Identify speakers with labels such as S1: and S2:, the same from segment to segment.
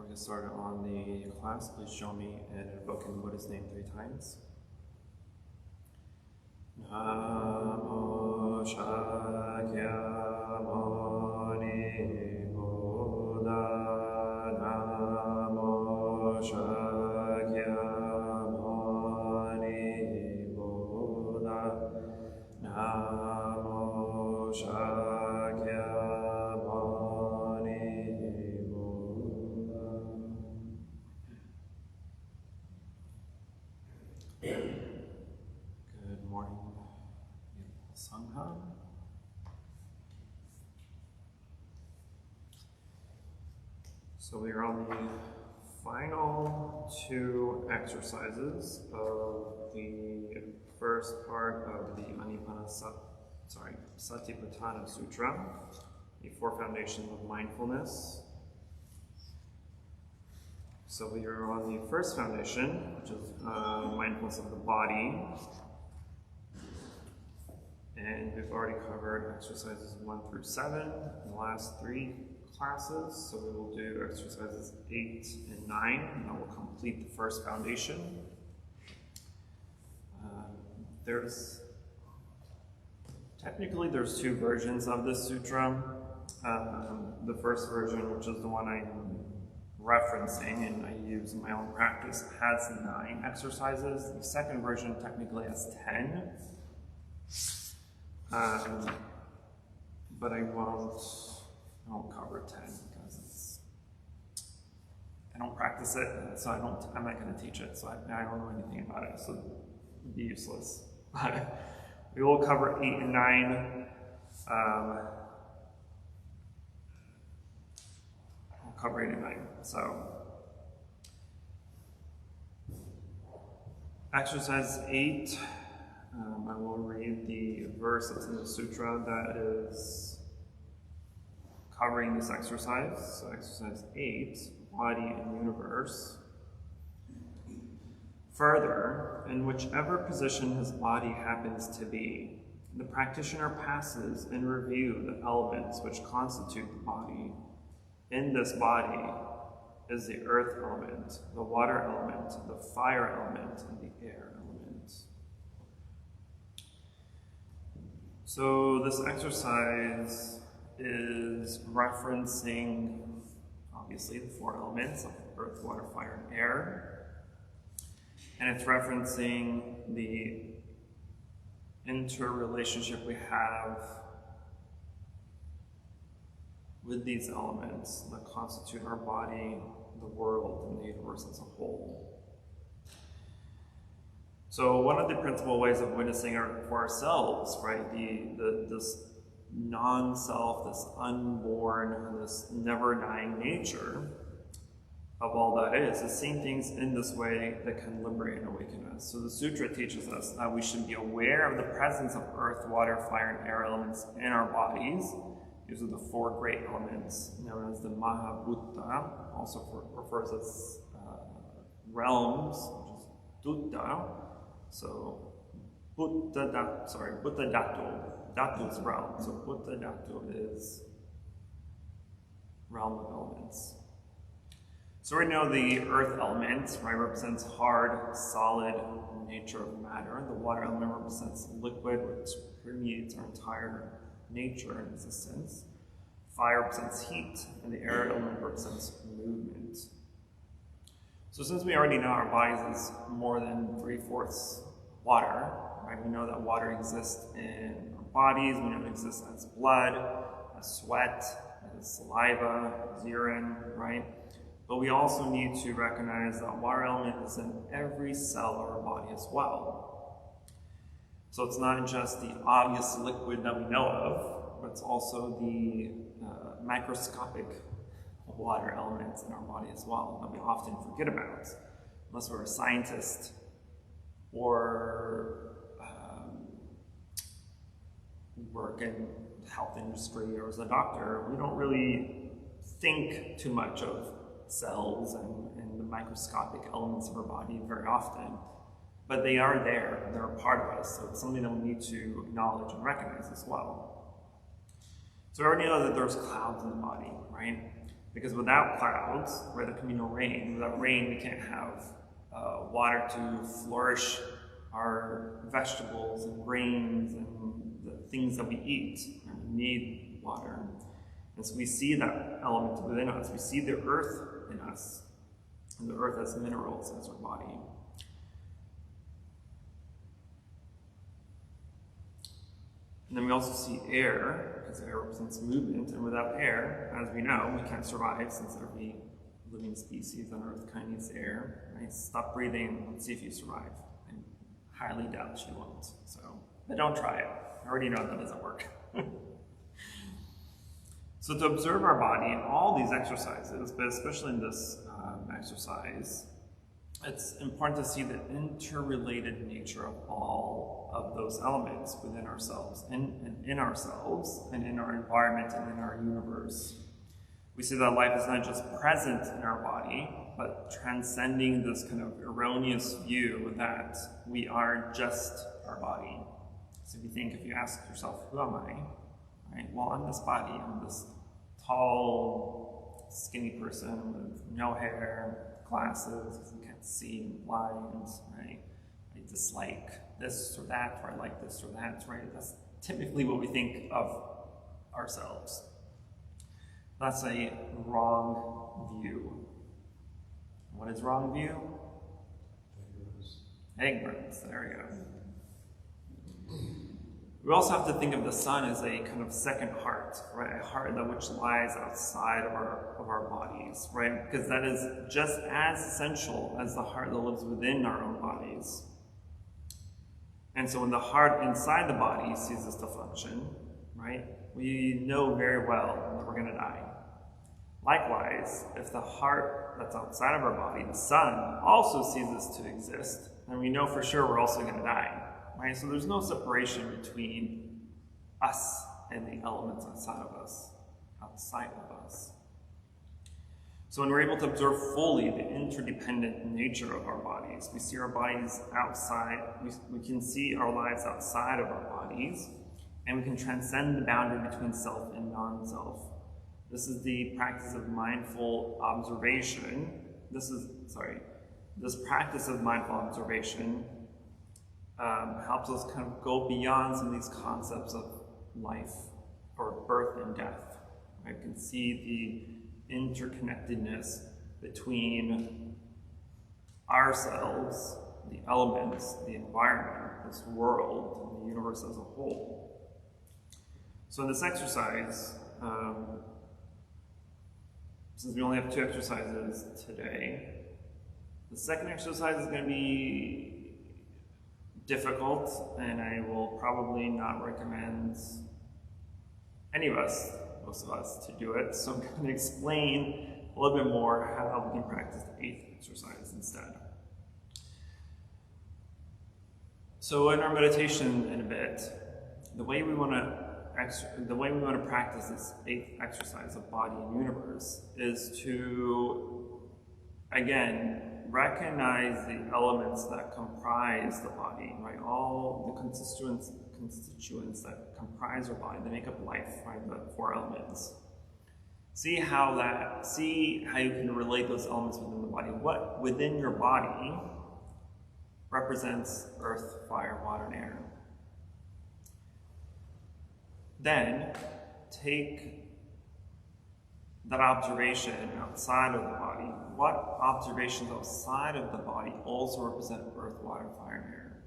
S1: Before we get started on the class, please show me and invoke in the Buddhist name 3 times. Namo Shakyamuni Buddha. Namo Shakyamuni Buddha. Namo Shakyamuni Buddha. Good morning, Sangha. So we are on the final 2 exercises of the first part of the Satipatthana Sutra, the 4 foundations of mindfulness. So we are on the first foundation, which is mindfulness of the body. And we've already covered exercises 1 through 7 in the last 3 classes. So we will do exercises 8 and 9, and that will complete the first foundation. Technically there's 2 versions of this sutra. The first version, which is the one I'm referencing and I use in my own practice, has 9 exercises. The second version technically has 10. But I won't cover 10 because I don't practice it, so I'm not going to teach it, so I don't know anything about it, so it'd be useless. We will cover 8 and 9. I'll cover 8 and 9. So, exercise 8. I will read the verse that's in the sutra that is covering this exercise. So exercise 8, body and universe. Further, in whichever position his body happens to be, the practitioner passes in review the elements which constitute the body. In this body is the earth element, the water element, the fire element, and the air element. So this exercise is referencing, obviously, the 4 elements of earth, water, fire, and air. And it's referencing the interrelationship we have with these elements that constitute our body, the world, and the universe as a whole. So one of the principal ways of witnessing for ourselves, right, this non-self, this unborn, this never-dying nature of all that is seeing things in this way that can liberate and awaken us. So the sutra teaches us that we should be aware of the presence of earth, water, fire, and air elements in our bodies. These are the 4 great elements known as the Mahabhuta, also refers as realms, which is Dutta. So Buddha Dhatu. Dhatu is realm. So Buddha Dhatu is realm of elements. So we know the earth element, right, represents hard, solid nature of matter. The water element represents liquid, which permeates our entire nature and existence. Fire represents heat, and the air element represents movement. So since we already know our bodies is more than 3/4 water, right? We know that water exists in our bodies, we know it exists as blood, as sweat, as saliva, as urine, right? But we also need to recognize that water element is in every cell of our body as well. So it's not just the obvious liquid that we know of, but it's also the microscopic water elements in our body as well that we often forget about, unless we're a scientist or work in the health industry or as a doctor. We don't really think too much of cells and the microscopic elements of our body very often, but they are there, they're a part of us, so it's something that we need to acknowledge and recognize as well. So we already know that there's clouds in the body, right? Because without clouds, right, there can be no rain. Without rain, we can't have water to flourish our vegetables and grains and the things that we eat. And we need water. And so we see that element within us. We see the earth in us. And the earth as minerals, as our body. And then we also see air, because air represents movement. And without air, as we know, we can't survive, since every living species on Earth kind of needs air. Right? Stop breathing and see if you survive. I highly doubt you won't. But don't try it. I already know that doesn't work. So to observe our body in all these exercises, but especially in this exercise, it's important to see the interrelated nature of all of those elements within ourselves, in ourselves, and in our environment, and in our universe. We see that life is not just present in our body, but transcending this kind of erroneous view that we are just our body. So if you ask yourself, who am I? Right? Well, I'm this body. I'm this tall, skinny person with no hair, glasses, because you can't see, and blind, right? I dislike this or that, or I like this or that, right? That's typically what we think of ourselves. That's a wrong view. What is wrong view? Ignorance. There we go. We also have to think of the sun as a kind of second heart, right? A heart that which lies outside of our bodies, right? Because that is just as essential as the heart that lives within our own bodies. And so when the heart inside the body ceases to function, right, we know very well that we're going to die. Likewise, if the heart that's outside of our body, the sun, also ceases to exist, then we know for sure we're also going to die. Right? So there's no separation between us and the elements outside of us. So when we're able to observe fully the interdependent nature of our bodies, we see our bodies outside, we can see our lives outside of our bodies, and we can transcend the boundary between self and non-self. This is the practice of mindful observation. This practice of mindful observation helps us kind of go beyond some of these concepts of life or birth and death. Right? You can see the interconnectedness between ourselves, the elements, the environment, this world, and the universe as a whole. So in this exercise, since we only have 2 exercises today, the second exercise is going to be difficult, and I will probably not recommend most of us, to do it. So I'm going to explain a little bit more how we can practice the 8th exercise instead. So in our meditation in a bit, the way we want to practice this 8th exercise of body and universe is to, again, recognize the elements that comprise the body, right? All the constituents that comprise our body, that make up life, right? The 4 elements. See how you can relate those elements within the body. What within your body represents earth, fire, water, and air. Then take that observation outside of the body. What observations outside of the body also represent earth, water, fire, and air?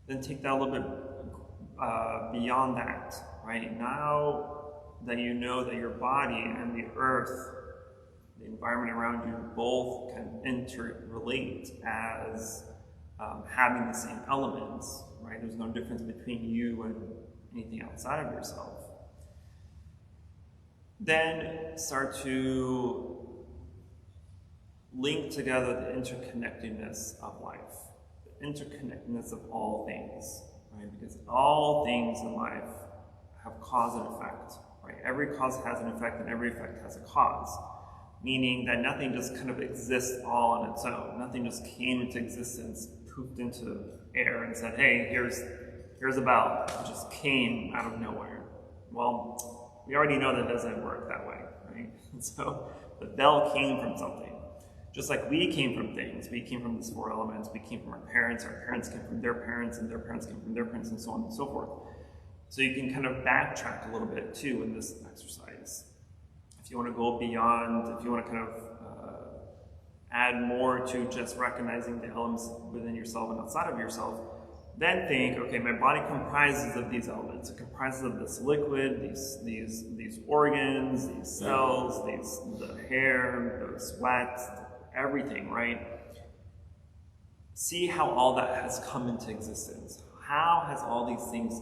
S1: Then take that a little bit beyond that, right? Now that you know that your body and the earth, the environment around you, both can interrelate as having the same elements, right? There's no difference between you and anything outside of yourself. Then start to link together the interconnectedness of life, the interconnectedness of all things, right? Because all things in life have cause and effect, right? Every cause has an effect, and every effect has a cause, meaning that nothing just kind of exists all on its own. Nothing just came into existence, pooped into air, and said, "Hey, here's a bell." It just came out of nowhere. Well, we already know that doesn't work that way, right? right? And so the bell came from something. Just like we came from things. We came from these four elements. We came from our parents came from their parents, and their parents came from their parents, and so on and so forth. So you can kind of backtrack a little bit too in this exercise. If you want to go beyond, if you want to kind of add more to just recognizing the elements within yourself and outside of yourself, then think, okay, my body comprises of these elements. It comprises of this liquid, these organs, these cells, the hair, the sweat, everything, right? See how all that has come into existence. How has all these things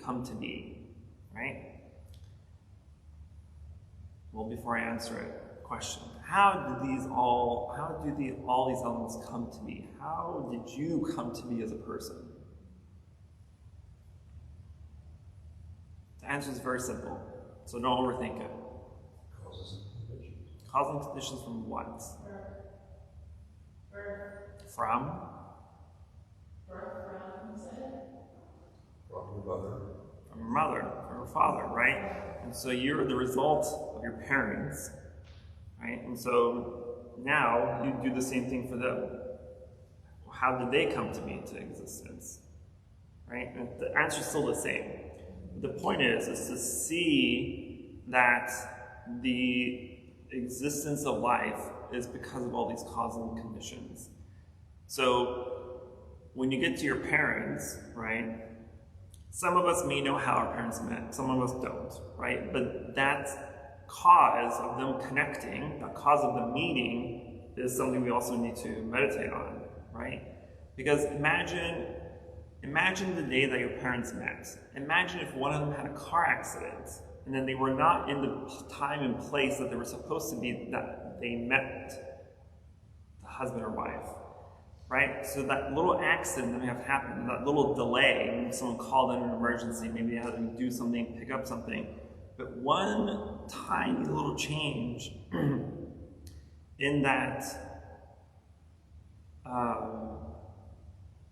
S1: come to be, right? Well, before I answer it, question: how do all these elements come to be? How did you come to be as a person? The answer is very simple, so don't overthink it.
S2: Causes and conditions.
S1: Causes and conditions from what? From?
S2: From your mother.
S1: From your mother, from your father, right? And so you're the result of your parents, right? And so now you do the same thing for them. How did they come to be into existence, right? And the answer is still the same. The point is to see that the existence of life is because of all these causal conditions. So when you get to your parents, right, some of us may know how our parents met, some of us don't, right? But that cause of them connecting, that cause of them meeting, is something we also need to meditate on, right? Because imagine the day that your parents met. Imagine if one of them had a car accident, and then they were not in the time and place that they were supposed to be, that they met the husband or wife, right? So that little accident that may have happened, that little delay, maybe someone called in an emergency, maybe they had to do something, pick up something, but one tiny little change in that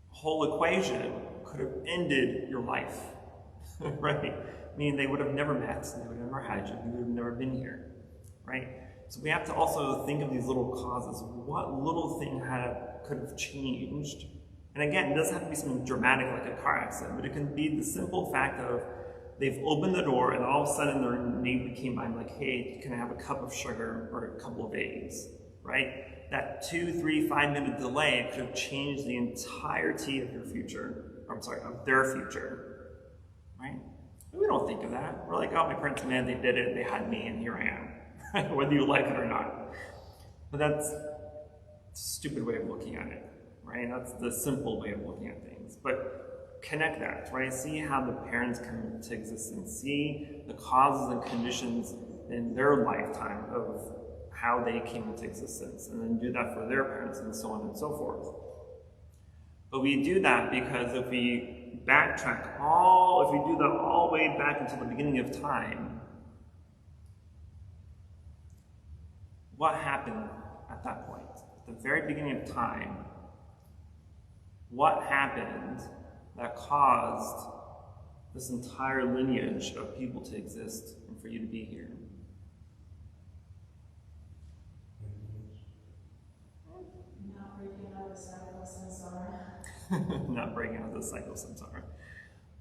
S1: whole equation could have ended your life, right? Meaning they would have never met, they would have never had you, you would have never been here, right? So we have to also think of these little causes. What little thing could have changed? And again, it doesn't have to be something dramatic like a car accident, but it can be the simple fact of they've opened the door and all of a sudden their neighbor came by and like, hey, can I have a cup of sugar or a couple of eggs, right? That 2, 3, 5 minute delay could have changed the entirety of your future, of their future, right? We don't think of that. We're like, oh, my parents, man, they did it, they had me, and here I am, whether you like it or not. But that's a stupid way of looking at it, right? That's the simple way of looking at things. But connect that, right? See how the parents come into existence. See the causes and conditions in their lifetime of how they came into existence, and then do that for their parents, and so on and so forth. But we do that because if we backtrack if we do that all the way back until the beginning of time, what happened at that point? At the very beginning of time, what happened that caused this entire lineage of people to exist and for you to be here?
S3: Not breaking out of the cycle of samsara.
S1: Not breaking out of the cycle of samsara.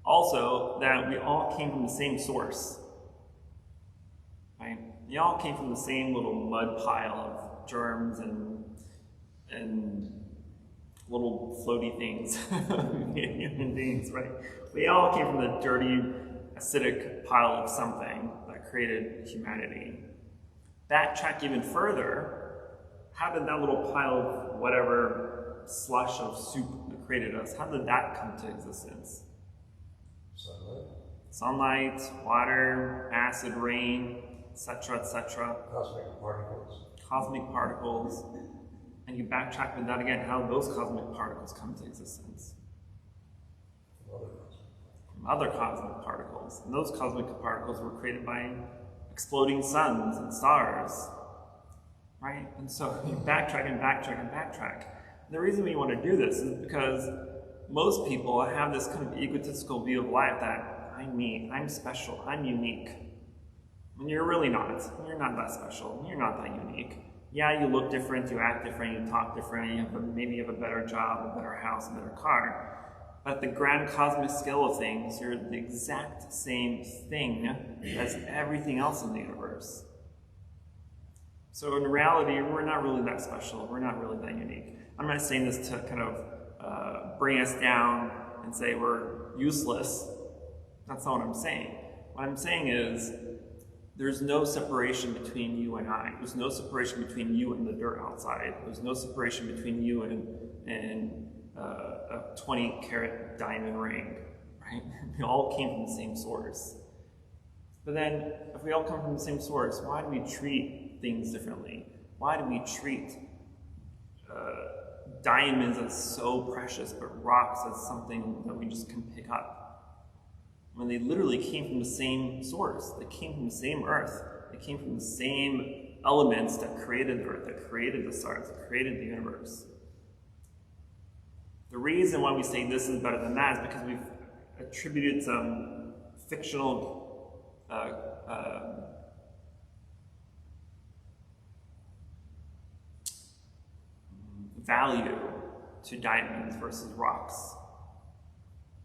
S1: Also, that we all came from the same source, right? We all came from the same little mud pile of germs and little floaty things, human beings, right? We all came from the dirty, acidic pile of something that created humanity. Backtrack even further, how did that little pile of whatever slush of soup that created us, how did that come to existence? Sunlight, water, acid rain, etc., etc.
S2: Cosmic particles.
S1: Cosmic particles. And you backtrack with that again, how those cosmic particles come to existence. From other cosmic particles. And those cosmic particles were created by exploding suns and stars. Right? And so you backtrack and backtrack and backtrack. And the reason we want to do this is because most people have this kind of egotistical view of life that I'm me, I'm special, I'm unique. And you're really not. You're not that special. You're not that unique. Yeah, you look different, you act different, you talk different, maybe you have a better job, a better house, a better car. But at the grand cosmic scale of things, you're the exact same thing as everything else in the universe. So in reality, we're not really that special. We're not really that unique. I'm not saying this to kind of bring us down and say we're useless. That's not what I'm saying. What I'm saying is there's no separation between you and I. There's no separation between you and the dirt outside. There's no separation between you and a 20-carat diamond ring, right? We all came from the same source. But then, if we all come from the same source, why do we treat things differently? Why do we treat diamonds as so precious, but rocks as something that we just can pick up? When they literally came from the same source. They came from the same earth. They came from the same elements that created the earth, that created the stars, that created the universe. The reason why we say this is better than that is because we've attributed some fictional value to diamonds versus rocks,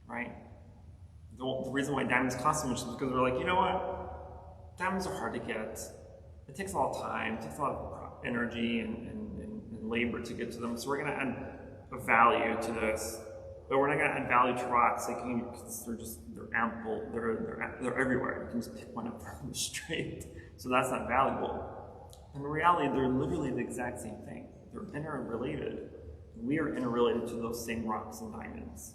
S1: right? The reason why diamonds cost so much is because we're like, you know what? Diamonds are hard to get. It takes a lot of time, it takes a lot of energy and labor to get to them. So we're going to add a value to this, but we're not going to add value to rocks. They're ample, they're everywhere. You can just pick one up from the street. So that's not valuable. In reality, they're literally the exact same thing. They're interrelated. We are interrelated to those same rocks and diamonds.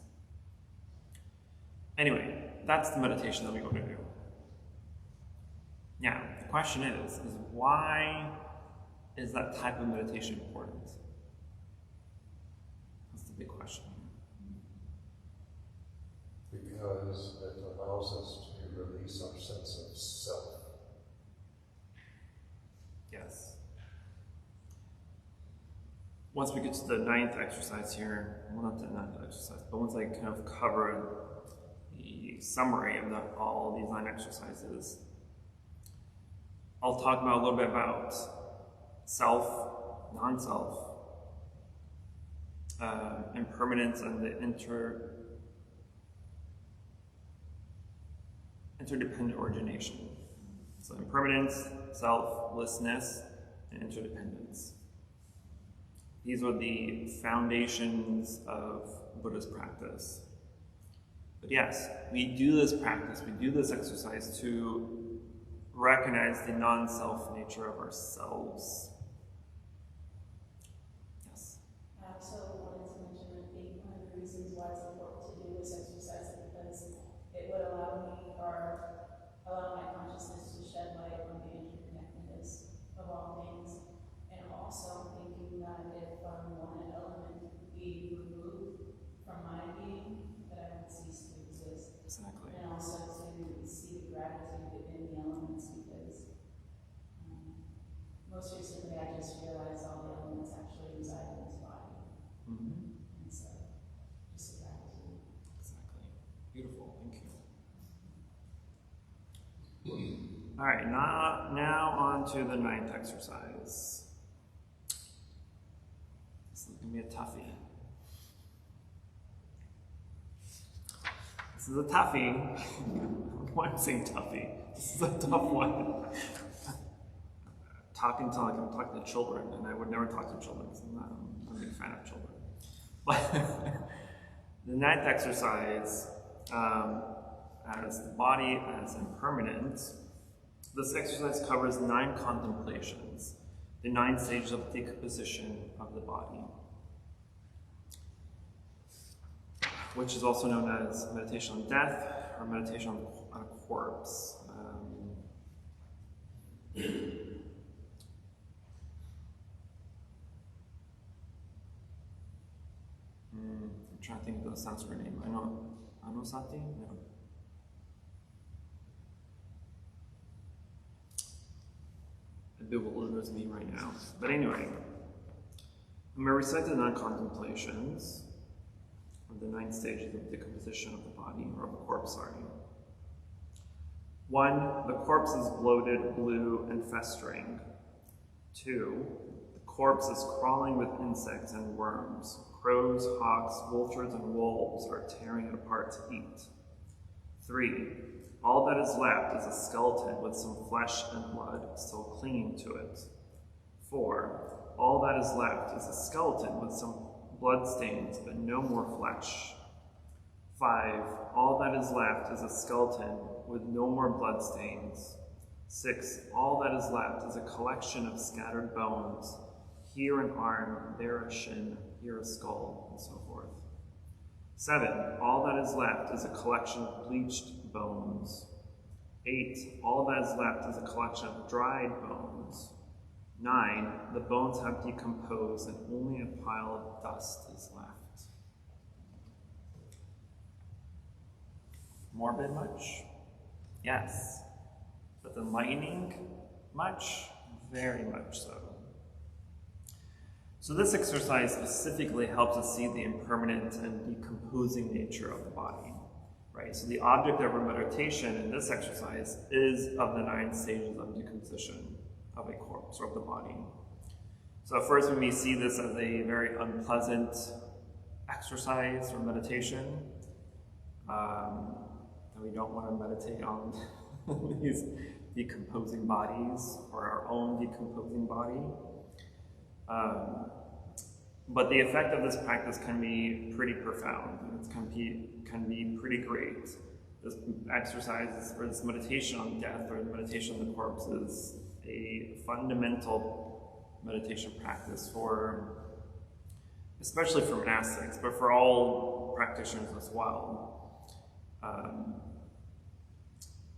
S1: Anyway, that's the meditation that we're going to do. Now, the question is why is that type of meditation important? That's the big question.
S2: Because it allows us to release our sense of self.
S1: Yes. Once we get to the 9th exercise here, well, not the 9th exercise, but once I kind of cover the summary of all these 9 exercises, I'll talk about a little bit about self, non-self, impermanence, and the interdependent origination. So impermanence, selflessness, and interdependence. These are the foundations of Buddhist practice. But yes, we do this practice, we do this exercise to recognize the non-self nature of ourselves. Yes?
S3: I also wanted to mention, I think one of the reasons why it's important to do this exercise is because it would allow my consciousness to shed light on the interconnectedness of all things. And also thinking that if one element be removed from my being, that I would cease to exist.
S1: Exactly.
S3: And also to see the gratitude within the elements, because most recently I just realized all the elements actually reside in this body.
S1: Mm-hmm.
S3: And so, just a gratitude.
S1: Exactly. Beautiful. Thank you. All right, now on to the 9th exercise. This is going to be a toughie. This is a toughie. Why am I saying toughie? This is a tough one. Talking to I'm talking to children, and I would never talk to children because I'm a big fan of children. But the 9th exercise, as the body as impermanent, this exercise covers 9 contemplations, the 9 stages of decomposition of the body, which is also known as meditation on death or meditation on a corpse. I'm trying to think of the Sanskrit name. I know Anusati? No. It bewilders me right now. But anyway, I'm going to recite the 9 contemplations of the 9 stages of decomposition of the body, or of the corpse, sorry. 1, the corpse is bloated, blue, and festering. 2, the corpse is crawling with insects and worms. Crows, hawks, vultures, and wolves are tearing it apart to eat. 3, all that is left is a skeleton with some flesh and blood still clinging to it. 4, all that is left is a skeleton with some blood stains but no more flesh. 5, all that is left is a skeleton with no more blood stains. 6, all that is left is a collection of scattered bones, here an arm, there a shin, here a skull, and so forth. 7, all that is left is a collection of bleached bones. 8, all that is left is a collection of dried bones. 9, the bones have decomposed and only a pile of dust is left. Morbid much? Yes. But enlightening? Much? Very much so. So this exercise specifically helps us see the impermanent and decomposing nature of the body, right? So the object of our meditation in this exercise is of the 9 stages of decomposition of a corpse or of the body. So at first we may see this as a very unpleasant exercise or meditation. And we don't want to meditate on these decomposing bodies or our own decomposing body. But the effect of this practice can be pretty profound. It can be pretty great. This exercise or this meditation on death or meditation on the corpse is a fundamental meditation practice for, especially for monastics, but for all practitioners as well.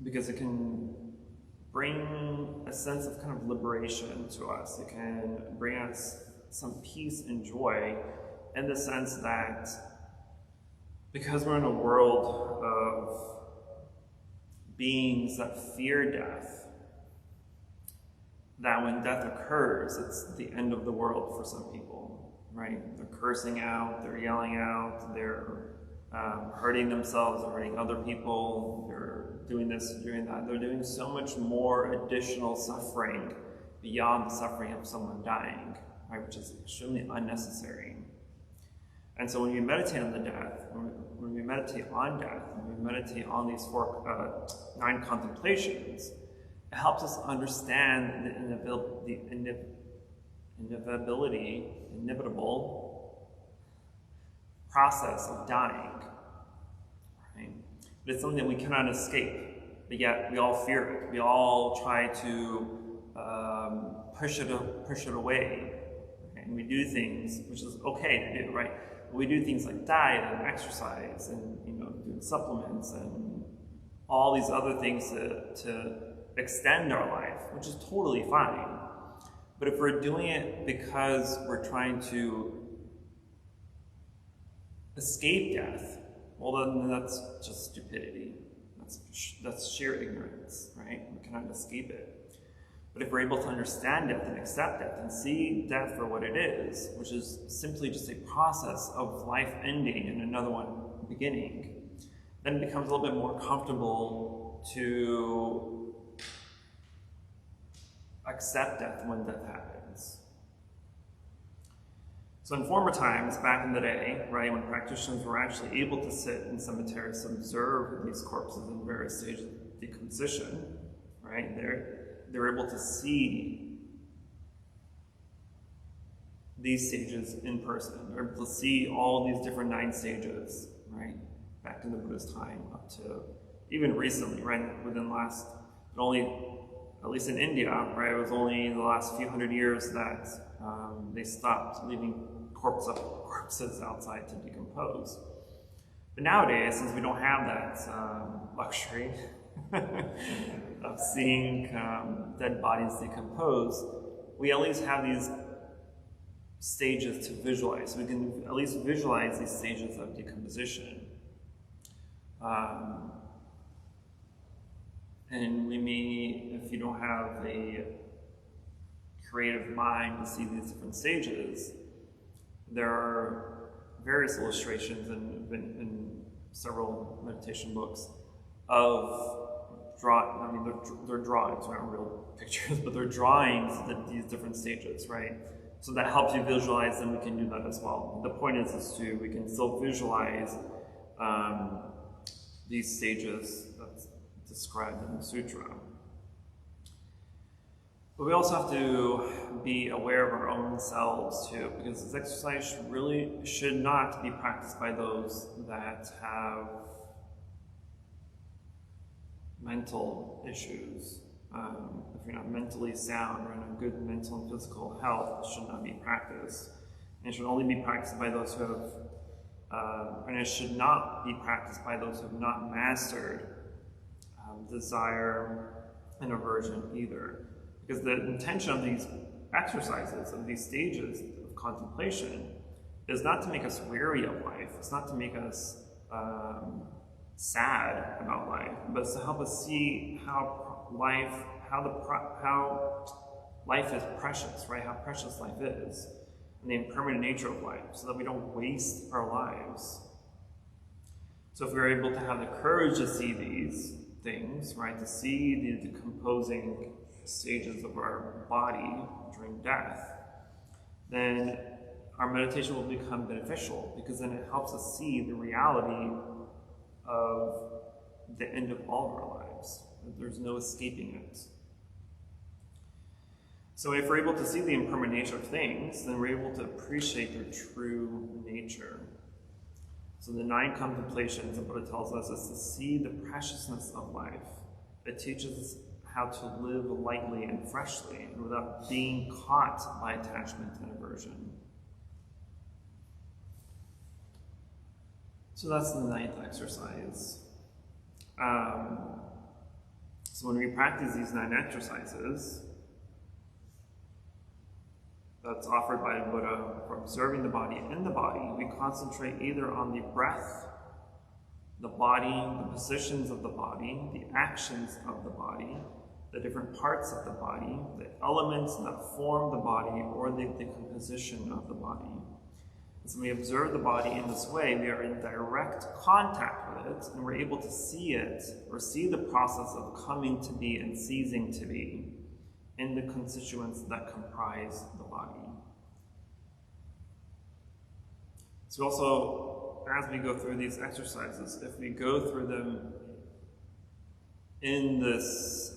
S1: Because it can bring a sense of kind of liberation to us. It can bring us some peace and joy in the sense that because we're in a world of beings that fear death, that when death occurs, it's the end of the world for some people, right? They're cursing out, they're yelling out, they're hurting themselves, hurting other people, they're doing this, doing that. They're doing so much more additional suffering beyond the suffering of someone dying, right, which is extremely unnecessary. And so when we meditate on the death, when we meditate on death, when we meditate on these 9 contemplations, it helps us understand the inevitable process of dying, right? But it's something that we cannot escape, but yet we all fear it. We all try to push it away, right? And we do things, which is okay to do, right? But we do things like diet and exercise and doing supplements and all these other things to extend our life, which is totally fine. But if we're doing it because we're trying to escape death, well then that's just stupidity. That's sheer ignorance, right? We cannot escape it. But if we're able to understand death and accept death and see death for what it is, which is simply just a process of life ending and another one beginning, then it becomes a little bit more comfortable to accept death when death happens. So in former times, back in the day, right, when practitioners were actually able to sit in cemeteries and observe these corpses in various stages of decomposition, right, they're able to see these stages in person. They're able to see all these different 9 stages, right, back in the Buddhist time up to even recently, right, within the last, at least in India, right, it was only in the last few hundred years that they stopped leaving corpses outside to decompose. But nowadays, since we don't have that luxury of seeing dead bodies decompose, we at least have these stages to visualize. So we can at least visualize these stages of decomposition. And we may, if you don't have a creative mind to see these different stages, there are various illustrations in several meditation books of they're drawings, they're not real pictures, but they're drawings at these different stages, right? So that helps you visualize them. We can do that as well. The point is we can still visualize these stages that's described in the sutra. But we also have to be aware of our own selves too, because this exercise should not be practiced by those that have mental issues. If you're not mentally sound or in a good mental and physical health, it should not be practiced. And it should only be practiced by those who have, and it should not be practiced by those who have not mastered desire and aversion either. Because the intention of these exercises, of these stages of contemplation, is not to make us weary of life. It's not to make us sad about life, but it's to help us see how life is precious, right? How precious life is, and the impermanent nature of life, so that we don't waste our lives. So if we're able to have the courage to see these things, right, to see the decomposing stages of our body during death, then our meditation will become beneficial, because then it helps us see the reality of the end of all of our lives. There's no escaping it. So if we're able to see the impermanent nature of things, then we're able to appreciate their true nature. So the 9 contemplations that Buddha tells us is to see the preciousness of life. It teaches us how to live lightly and freshly and without being caught by attachment and aversion. So that's the 9th exercise. So when we practice these 9 exercises that's offered by Buddha for observing the body in the body, we concentrate either on the breath, the body, the positions of the body, the actions of the body, the different parts of the body, the elements that form the body, or the composition of the body. As we observe the body in this way, we are in direct contact with it, and we're able to see it, or see the process of coming to be and ceasing to be in the constituents that comprise the body. So also, as we go through these exercises, if we go through them in this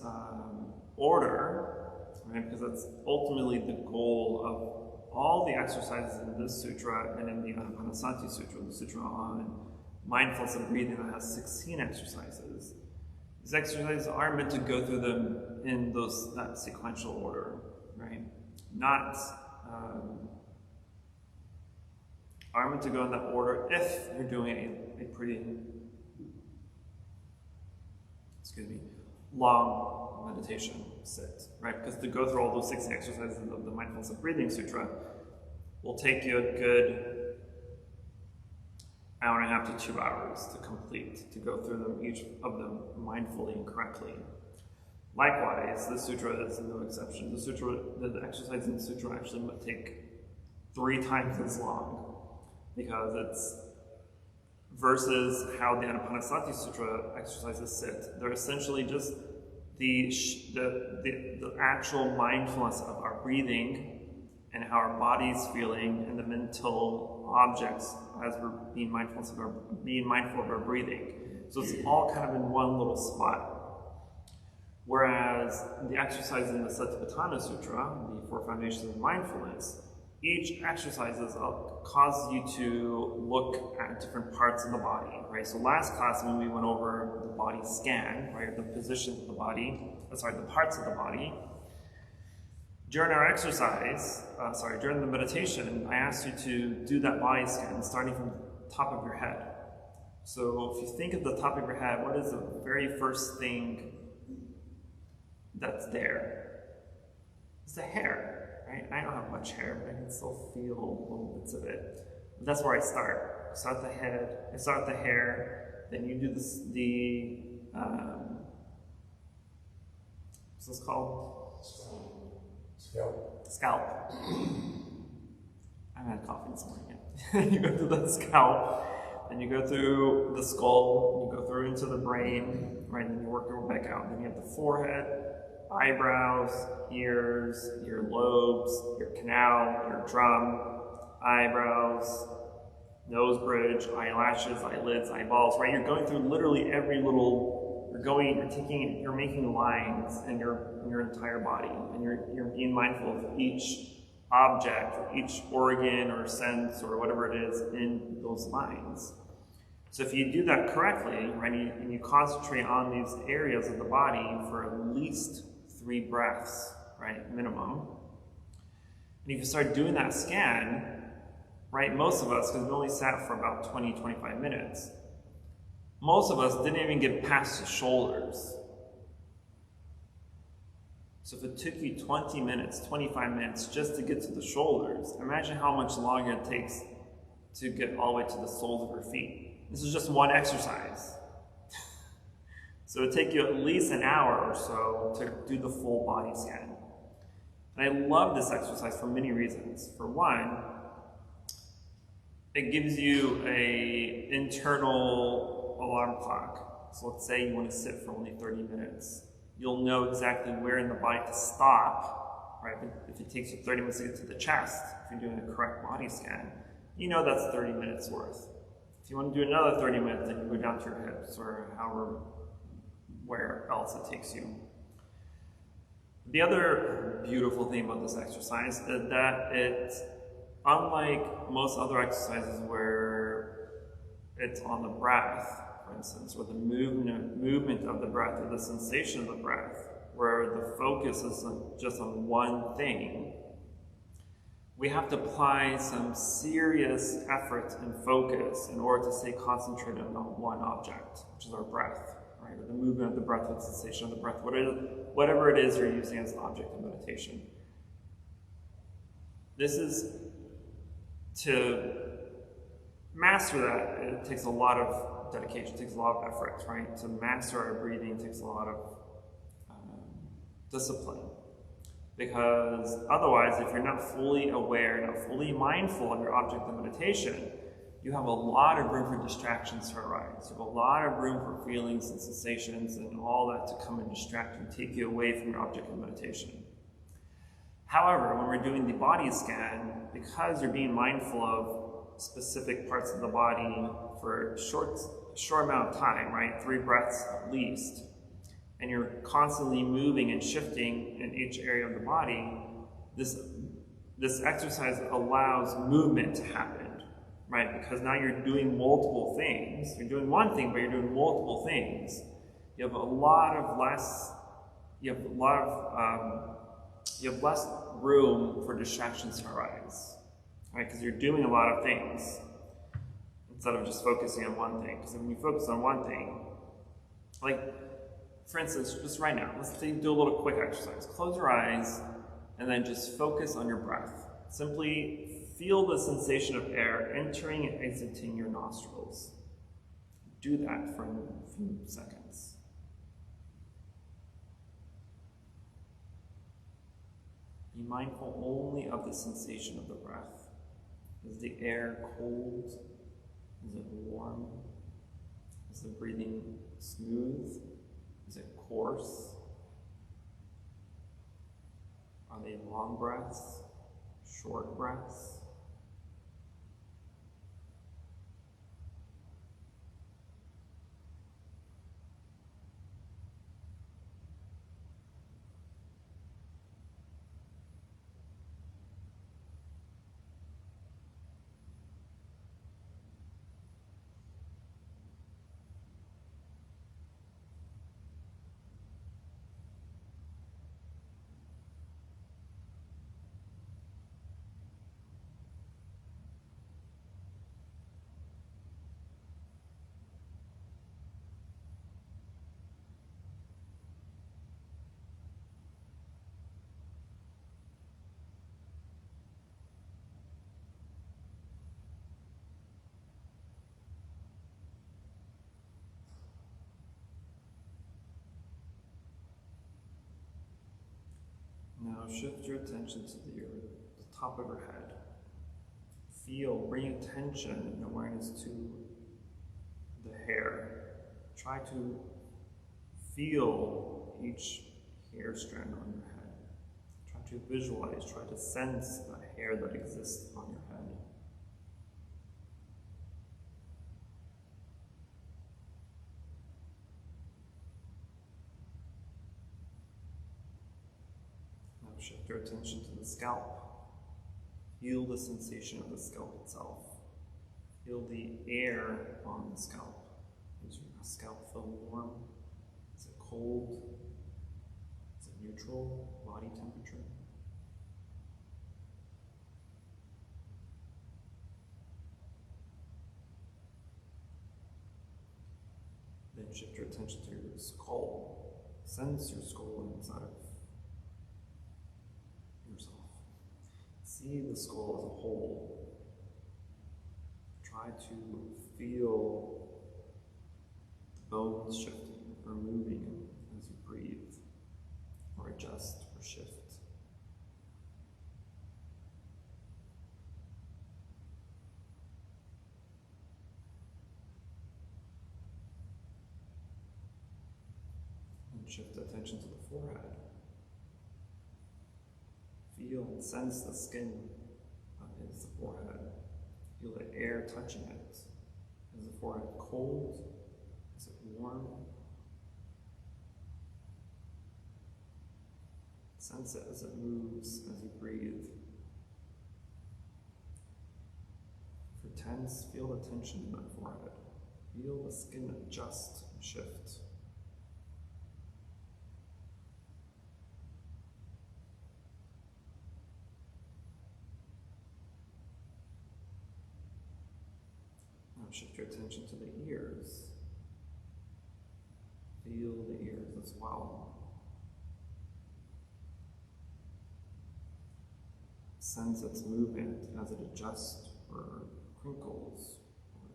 S1: order, right, because that's ultimately the goal of all the exercises in this sutra and in the Anapanasati Sutra, the sutra on mindfulness and breathing, that has 16 exercises. These exercises are meant to go through them in that sequential order, right? Not are meant to go in that order if you're doing a pretty, long meditation sit, right? Because to go through all those 16 exercises of the Mindfulness and Breathing Sutra will take you a good 1.5 to 2 hours to complete, to go through them, each of them mindfully and correctly. Likewise, this sutra is no exception. The exercise in the sutra actually might take 3 times as long, because it's versus how the Anapanasati Sutra exercises sit. They're essentially just the actual mindfulness of our breathing and how our body's feeling and the mental objects as we're being mindful of our breathing. So it's all kind of in one little spot. Whereas the exercise in the Satipatthana Sutra, the 4 foundations of mindfulness, each exercise causes you to look at different parts of the body, right? So last class when we went over the body scan, right, the positions of the body, the parts of the body, during our exercise, during the meditation, I asked you to do that body scan starting from the top of your head. So if you think of the top of your head, what is the very first thing that's there? It's the hair. Right? I don't have much hair, but I can still feel little bits of it. But that's where I start. I start with the head, I start with the hair, then you do this, what's this called? Scalp. I haven't had coffee this morning yet. You go to the scalp, Then you go through the skull, you go through into the brain, right? And you work your way back out. Then you have the forehead, eyebrows, ears, your lobes, your canal, your drum, eyebrows, nose bridge, eyelashes, eyelids, eyeballs, right? You're going through literally every little, you're making lines in your entire body, and you're being mindful of each object, or each organ or sense or whatever it is in those lines. So if you do that correctly, right, and you concentrate on these areas of the body for at least 3 breaths, right, minimum, and if you start doing that scan, right, most of us, because we only sat for about 20-25 minutes, most of us didn't even get past the shoulders. So if it took you 20 minutes, 25 minutes just to get to the shoulders, imagine how much longer it takes to get all the way to the soles of your feet. This is just one exercise. So it would take you at least an hour or so to do the full body scan. And I love this exercise for many reasons. For one, it gives you an internal alarm clock. So let's say you want to sit for only 30 minutes. You'll know exactly where in the body to stop, right? If it takes you 30 minutes to get to the chest, if you're doing a correct body scan, you know that's 30 minutes worth. If you want to do another 30 minutes, then you go down to your hips or however, where else it takes you. The other beautiful thing about this exercise is that it's unlike most other exercises where it's on the breath, for instance, or the movement of the breath or the sensation of the breath, where the focus is just on one thing, we have to apply some serious effort and focus in order to stay concentrated on one object, which is our breath, right? Or the movement of the breath or the sensation of the breath, whatever it is you're using as an object of meditation. This is, to master that, it takes a lot of dedication, takes a lot of effort, right? To master our breathing takes a lot of discipline. Because otherwise, if you're not fully aware, not fully mindful of your object of meditation, you have a lot of room for distractions to arise. You have a lot of room for feelings and sensations and all that to come and distract you, take you away from your object of meditation. However, when we're doing the body scan, because you're being mindful of specific parts of the body for a short amount of time, right? 3 breaths at least, and you're constantly moving and shifting in each area of the body, this exercise allows movement to happen, right? Because now you're doing multiple things. You're doing one thing, but you're doing multiple things. You have less room for distractions to arise, right? Because you're doing a lot of things instead of just focusing on one thing. Because when you focus on one thing, like, for instance, just right now, let's do a little quick exercise. Close your eyes and then just focus on your breath. Simply feel the sensation of air entering and exiting your nostrils. Do that for a few seconds. Be mindful only of the sensation of the breath. Is the air cold? Is it warm? Is the breathing smooth? Is it coarse? Are they long breaths? Short breaths? Now shift your attention to the top of your head. Bring attention and awareness to the hair. Try to feel each hair strand on your head. Try to visualize, try to sense the hair that exists on your head. Now shift your attention to the scalp. Feel the sensation of the scalp itself. Feel the air on the scalp. Does your scalp feel warm? Is it cold? Is it neutral body temperature? Then shift your attention to your skull. Sense your skull inside of yourself. See the skull as a whole. Try to feel the bones shifting or moving as you breathe, or adjust or shift. And shift attention to the forehead. Feel and sense the skin that is the forehead. Feel the air touching it. Is the forehead cold? Is it warm? Sense it as it moves, as you breathe. If you're tense, feel the tension in that forehead. Feel the skin adjust and shift. Now shift your attention to the ears. Feel the ears as well. Sense its movement as it adjusts or crinkles or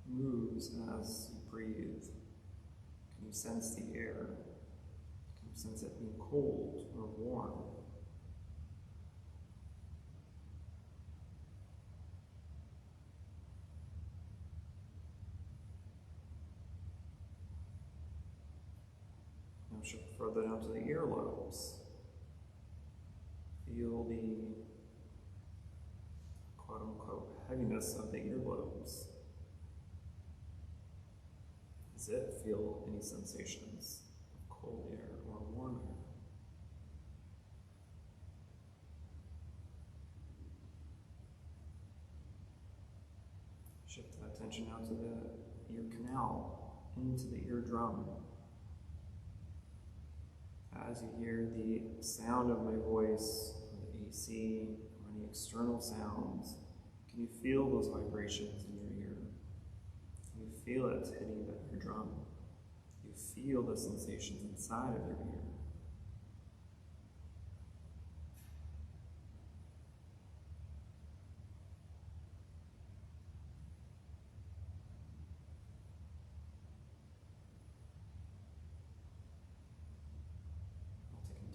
S1: moves as you breathe. Can you sense the air? Can you sense it being cold or warm? Now shift further down to the earlobes. Feel the quote-unquote heaviness of the earlobes. Does it feel any sensations of cold air or warm air? Shift that attention now to the ear canal, into the eardrum. As you hear the sound of my voice, or the AC, or any external sounds, can you feel those vibrations in your ear? Can you feel it hitting the eardrum? You feel the sensations inside of your ear.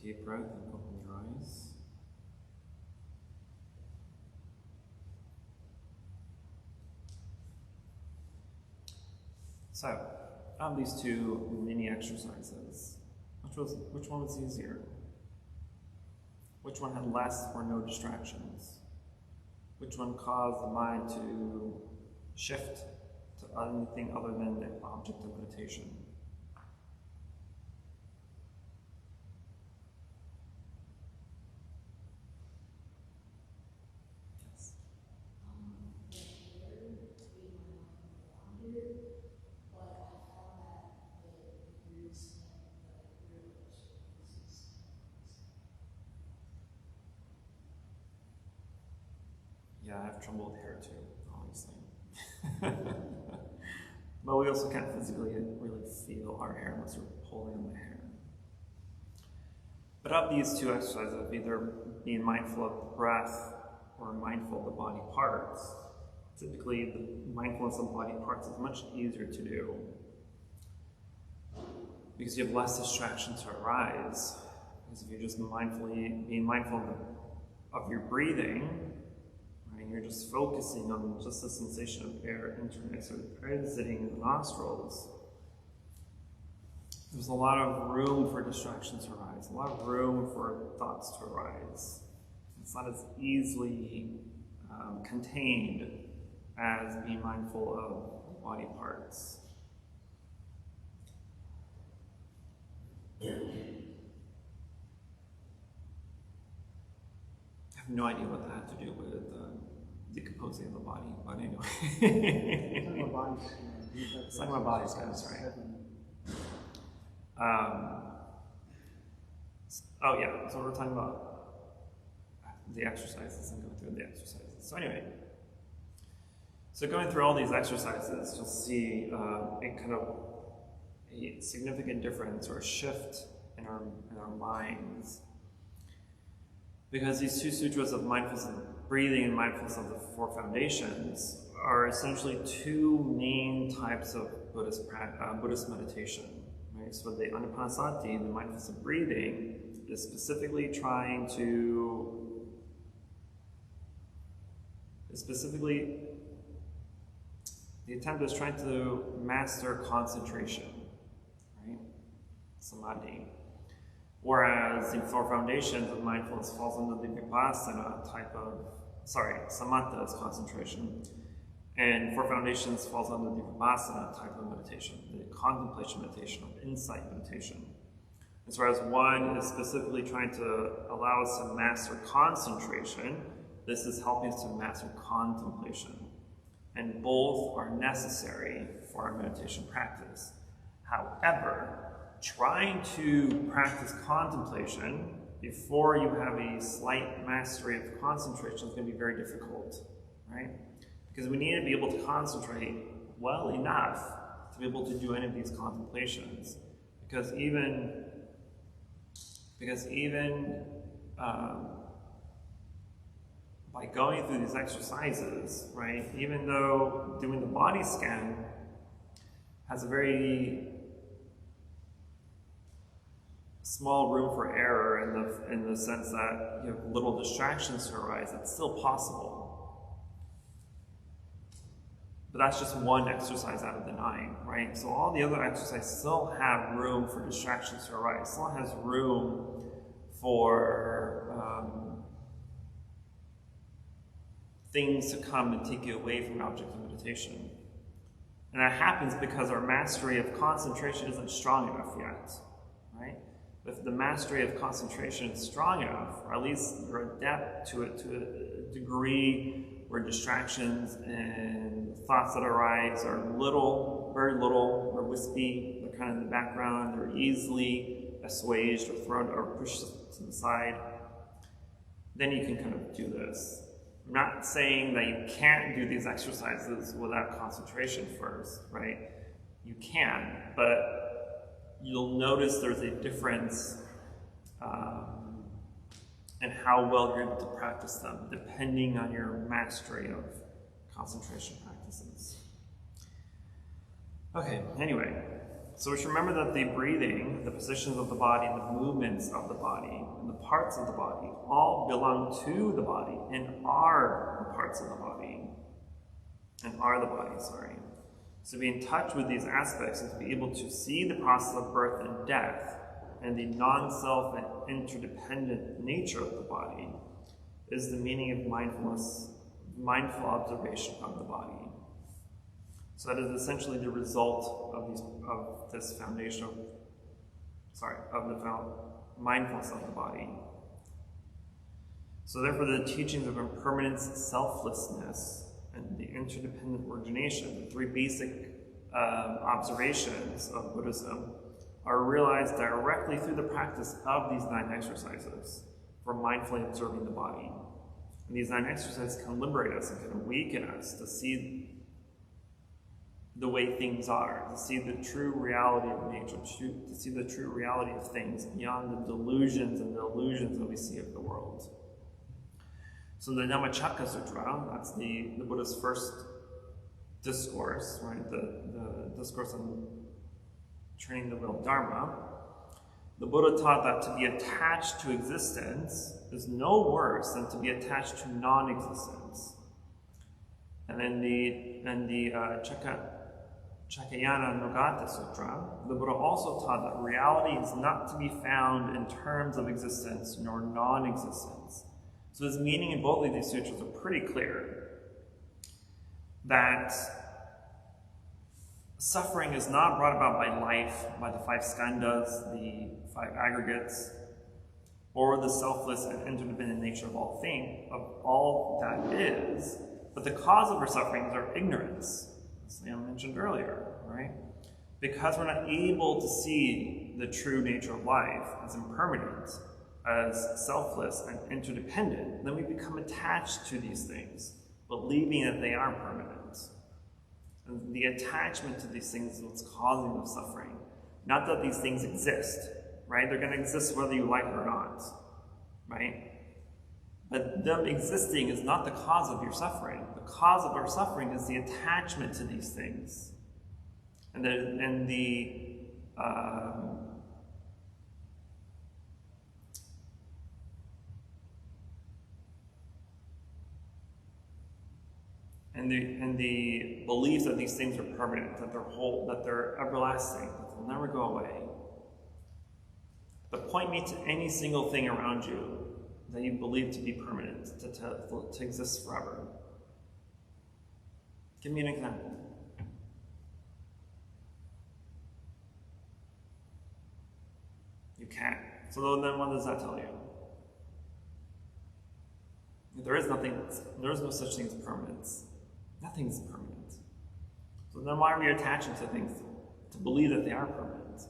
S1: Deep breath and open your eyes. So, of these two mini exercises, which one was easier? Which one had less or no distractions? Which one caused the mind to shift to anything other than the object of meditation? Yeah, I have trouble with hair too, obviously. But we also can't physically really feel our hair unless we're pulling on the hair. But of these two exercises, of either being mindful of the breath or mindful of the body parts, typically the mindfulness of the body parts is much easier to do because you have less distraction to arise. Because if you're just being mindful of your breathing, right, and you're just focusing on just the sensation of air entering or exiting the nostrils, there's a lot of room for distractions to arise, a lot of room for thoughts to arise. It's not as easily contained as being mindful of body parts. I have no idea what that had to do with decomposing of the body, but anyway.
S4: Talking about body scan.
S1: It's talking about body scans, right? Oh yeah, so we're talking about the exercises and going through the exercises. So anyway, so going through all these exercises, you'll see a kind of a significant difference or a shift in our minds. Because these two sutras of mindfulness of breathing and mindfulness of the four foundations are essentially two main types of Buddhist meditation. Right? So the Anapanasati, the mindfulness of breathing, is specifically the attempt is trying to master concentration, right? Samadhi. Whereas the four foundations of mindfulness falls under the vipassana type of, samatha is concentration, and four foundations falls under the vipassana type of meditation, the contemplation meditation, or insight meditation. As far as one is specifically trying to allow us to master concentration, this is helping us to master contemplation. And both are necessary for our meditation practice. However, trying to practice contemplation before you have a slight mastery of concentration is going to be very difficult, right? Because we need to be able to concentrate well enough to be able to do any of these contemplations. Because even by going through these exercises, right, even though doing the body scan has a very small room for error in the sense that you have little distractions to arise, it's still possible. But that's just one exercise out of the 9, right? So all the other exercises still have room for distractions to arise, still has room for things to come and take you away from the object of meditation. And that happens because our mastery of concentration isn't strong enough yet, right? If the mastery of concentration is strong enough, or at least you're adept to it to a degree where distractions and thoughts that arise are little, very little, or wispy, they're kind of in the background, they're easily assuaged or thrown or pushed to the side, then you can kind of do this. I'm not saying that you can't do these exercises without concentration first, right? You can, but you'll notice there's a difference in how well you're able to practice them, depending on your mastery of concentration practices. Okay, anyway, so we should remember that the breathing, the positions of the body, and the movements of the body, and the parts of the body, all belong to the body and are the parts of the body, So be in touch with these aspects and to be able to see the process of birth and death and the non-self and interdependent nature of the body is the meaning of mindfulness, mindful observation of the body. So that is essentially the result of this foundation of the mindfulness of the body. So therefore the teachings of impermanence, selflessness, and the interdependent origination, the 3 basic observations of Buddhism, are realized directly through the practice of these 9 exercises for mindfully observing the body. And these 9 exercises can liberate us and can awaken us to see the way things are, to see the true reality of nature, to see the true reality of things beyond the delusions and the illusions that we see of the world. So the Dhammacakka Sutra, that's the Buddha's first discourse, right? The discourse on training the will Dharma. The Buddha taught that to be attached to existence is no worse than to be attached to non-existence. And in the Chakayana Nogata Sutra, the Buddha also taught that reality is not to be found in terms of existence nor non-existence. So his meaning in both of these sutras are pretty clear. That suffering is not brought about by life, by the 5 skandhas, the 5 aggregates, or the selfless and interdependent nature of all that is, but the cause of our sufferings are ignorance, as Liam mentioned earlier, right? Because we're not able to see the true nature of life as impermanent, as selfless and interdependent, then we become attached to these things, believing that they are permanent. And the attachment to these things is what's causing the suffering. Not that these things exist, right? They're going to exist whether you like it or not, right? But them existing is not the cause of your suffering. The cause of our suffering is the attachment to these things. And the belief that these things are permanent, that they're whole, that they're everlasting, that they'll never go away. But point me to any single thing around you that you believe to be permanent, to exist forever. Give me an example. You can't. So then what does that tell you? There is no such thing as permanence. Nothing's permanent. So then why are we attaching to things to believe that they are permanent?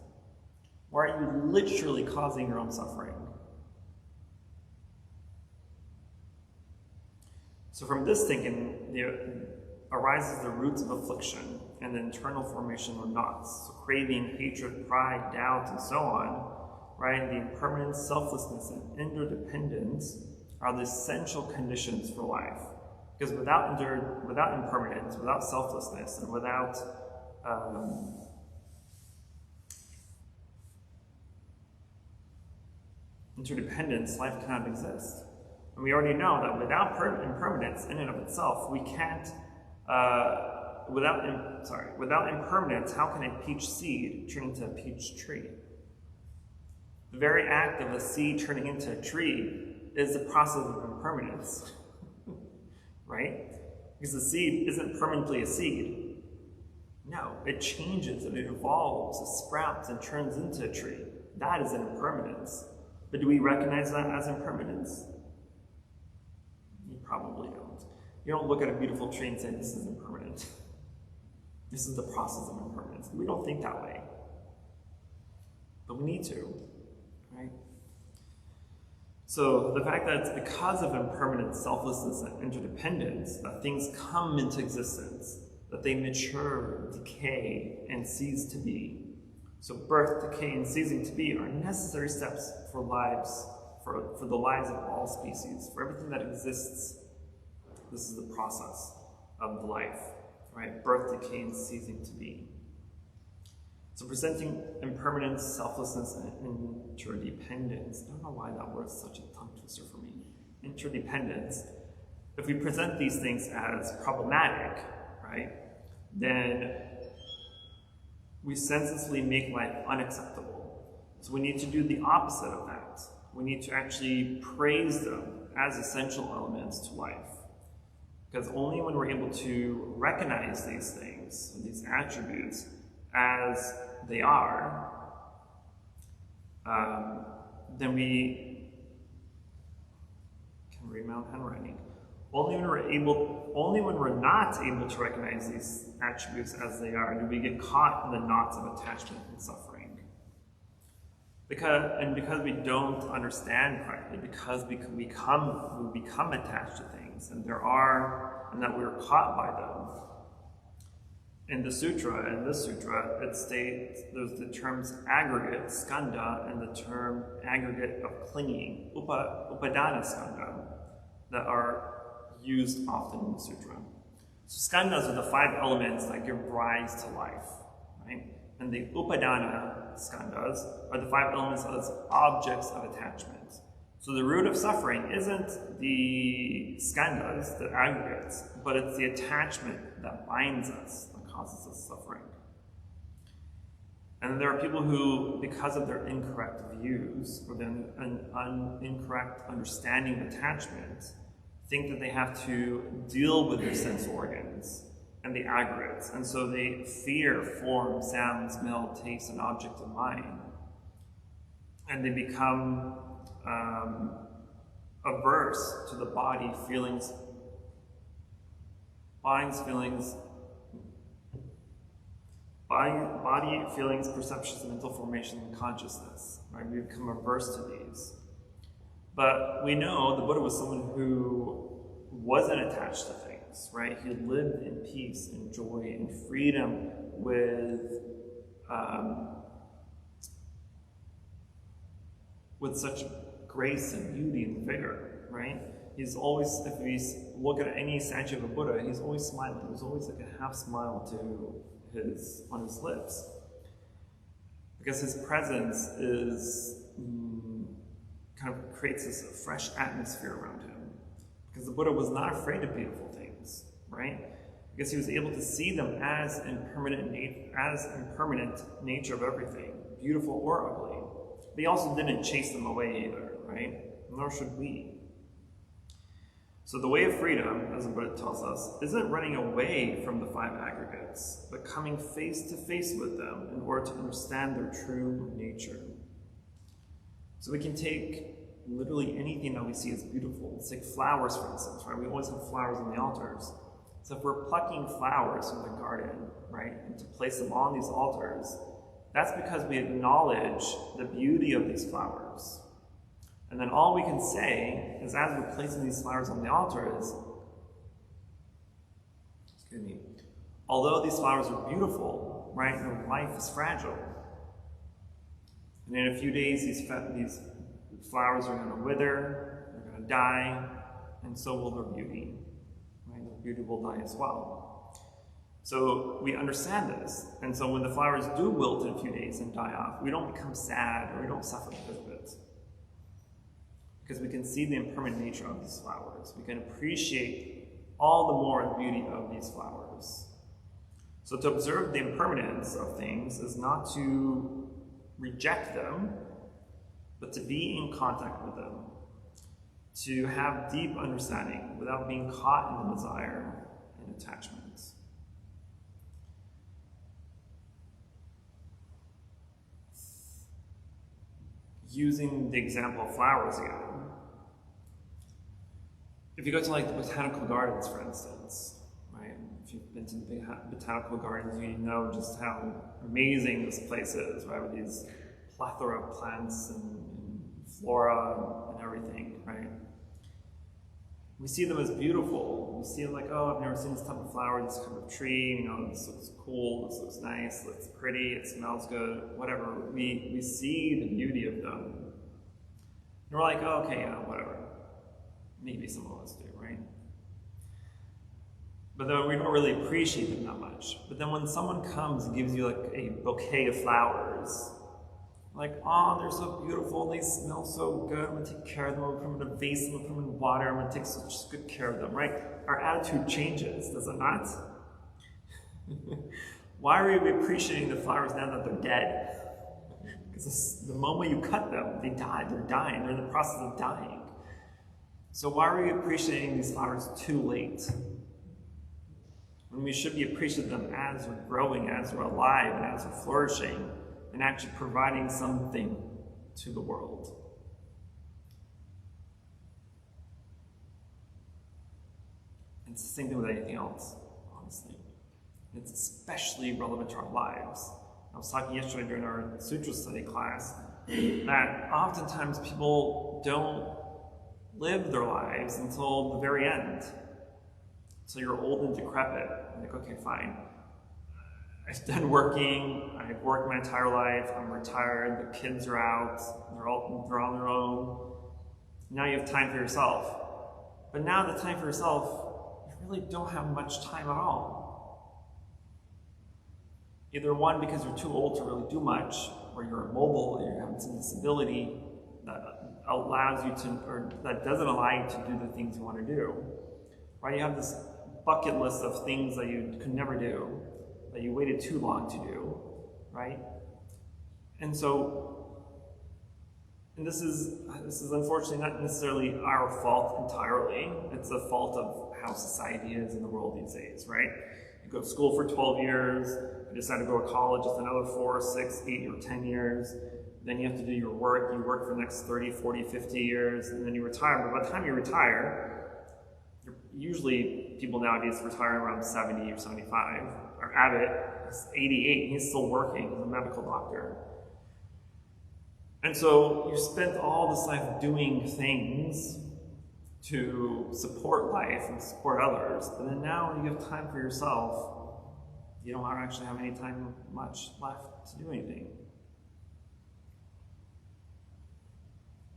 S1: Why are you literally causing your own suffering? So from this thinking arises the roots of affliction and the internal formation of knots. So craving, hatred, pride, doubt, and so on, right? The impermanence, selflessness, and interdependence are the essential conditions for life. Because without impermanence, without selflessness, and without interdependence, life cannot exist. And we already know that without impermanence in and of itself, we can't, without impermanence, how can a peach seed turn into a peach tree? The very act of a seed turning into a tree is the process of impermanence. Right? Because the seed isn't permanently a seed. No, it changes and it evolves, it sprouts and turns into a tree. That is an impermanence. But do we recognize that as impermanence? You probably don't. You don't look at a beautiful tree and say, this is impermanent. This is the process of impermanence. We don't think that way. But we need to, right? So the fact that it's because of impermanent selflessness and interdependence that things come into existence, that they mature, decay, and cease to be. So birth, decay, and ceasing to be are necessary steps for lives, for the lives of all species. For everything that exists, this is the process of the life, right? Birth, decay, and ceasing to be. So presenting impermanence, selflessness, and interdependence. I don't know why that word's such a tongue twister for me. Interdependence. If we present these things as problematic, right, then we senselessly make life unacceptable. So we need to do the opposite of that. We need to actually praise them as essential elements to life. Because only when we're able to recognize these things, these attributes, as they are, then we can read my own handwriting. Only when we're not able to recognize these attributes as they are, do we get caught in the knots of attachment and suffering. Because we don't understand correctly, because we become attached to things, and that we're caught by them. In this sutra, it states there's the terms aggregate, skandha, and the term aggregate of clinging, upadana skandha, that are used often in the sutra. So skandhas are the 5 elements that give rise to life, right? And the upadana skandhas are the 5 elements as objects of attachment. So the root of suffering isn't the skandhas, the aggregates, but it's the attachment that binds us, that causes us suffering. And there are people who, because of their incorrect views, or an incorrect understanding of attachment, think that they have to deal with their sense organs and the aggregates. And so they fear form, sound, smell, taste, and object of mind. And they become averse to the body, feelings, perceptions, mental formation, and consciousness. Right? We become averse to these. But we know the Buddha was someone who wasn't attached to things, right? He lived in peace and joy and freedom with such grace and beauty and vigor, right? He's always, if we look at any statue of a Buddha, he's always smiling. There's always like a half smile on his lips. Because his presence is kind of creates this fresh atmosphere around him. Because the Buddha was not afraid of beautiful things, right? Because he was able to see them as impermanent nature of everything, beautiful or ugly. But he also didn't chase them away either, right? Nor should we. So the way of freedom, as the Buddha tells us, isn't running away from the five aggregates, but coming face to face with them in order to understand their true nature. So we can take literally anything that we see as beautiful. Let's take flowers, for instance, right? We always have flowers on the altars. So if we're plucking flowers from the garden, right, and to place them on these altars, that's because we acknowledge the beauty of these flowers. And then all we can say is, as we're placing these flowers on the altar, is, although these flowers are beautiful, right, their life is fragile. And in a few days, these flowers are going to wither, they're going to die, and so will their beauty. Right? Their beauty will die as well. So we understand this. And so when the flowers do wilt in a few days and die off, we don't become sad or we don't suffer because of it. Because we can see the impermanent nature of these flowers. We can appreciate all the more the beauty of these flowers. So to observe the impermanence of things is not to reject them, but to be in contact with them. To have deep understanding without being caught in the desire and attachment. Using the example of flowers again. If you go to like the botanical gardens, for instance, right? If you've been to the botanical gardens, you know just how amazing this place is, right? With these plethora of plants and flora and everything, right? We see them as beautiful. We see them like, oh, I've never seen this type of flower, this kind of tree, you know, this looks cool, this looks nice, looks pretty, it smells good, whatever. We see the beauty of them. And we're like, oh, okay, yeah, whatever. Maybe some of us do, right? But then we don't really appreciate them that much. But then when someone comes and gives you like a bouquet of flowers, like, oh, they're so beautiful, they smell so good, I'm gonna take care of them, I'm gonna put them in a vase, I'm gonna put them in water, I'm gonna take such good care of them, right? Our attitude changes, does it not? Why are we appreciating the flowers now that they're dead? Because the moment you cut them, they die, they're dying, they're in the process of dying. So why are we appreciating these flowers too late? When we should be appreciating them as we're growing, as we're alive, and as we're flourishing, and actually providing something to the world. It's the same thing with anything else, honestly. It's especially relevant to our lives. I was talking yesterday during our sutra study class that oftentimes people don't live their lives until the very end. So you're old and decrepit. Like, okay, fine. I've done working, I've worked my entire life, I'm retired, the kids are out, they're on their own. Now you have time for yourself. But now the time for yourself, you really don't have much time at all. Either one, because you're too old to really do much, or you're immobile, or you have some disability that allows you to, or that doesn't allow you to do the things you want to do, right? You have this bucket list of things that you could never do, that you waited too long to do, right? And so, and this is unfortunately not necessarily our fault entirely. It's the fault of how society is in the world these days, right? You go to school for 12 years, you decide to go to college, it's another 4, 6, 8, or 10 years. Then you have to do your work, you work for the next 30, 40, 50 years, and then you retire. But by the time you retire, usually people nowadays retire around 70 or 75. Or Abbott is 88, and he's still working, he's a medical doctor. And so you spent all this life doing things to support life and support others, but then now when you have time for yourself, you don't actually have any time much left to do anything.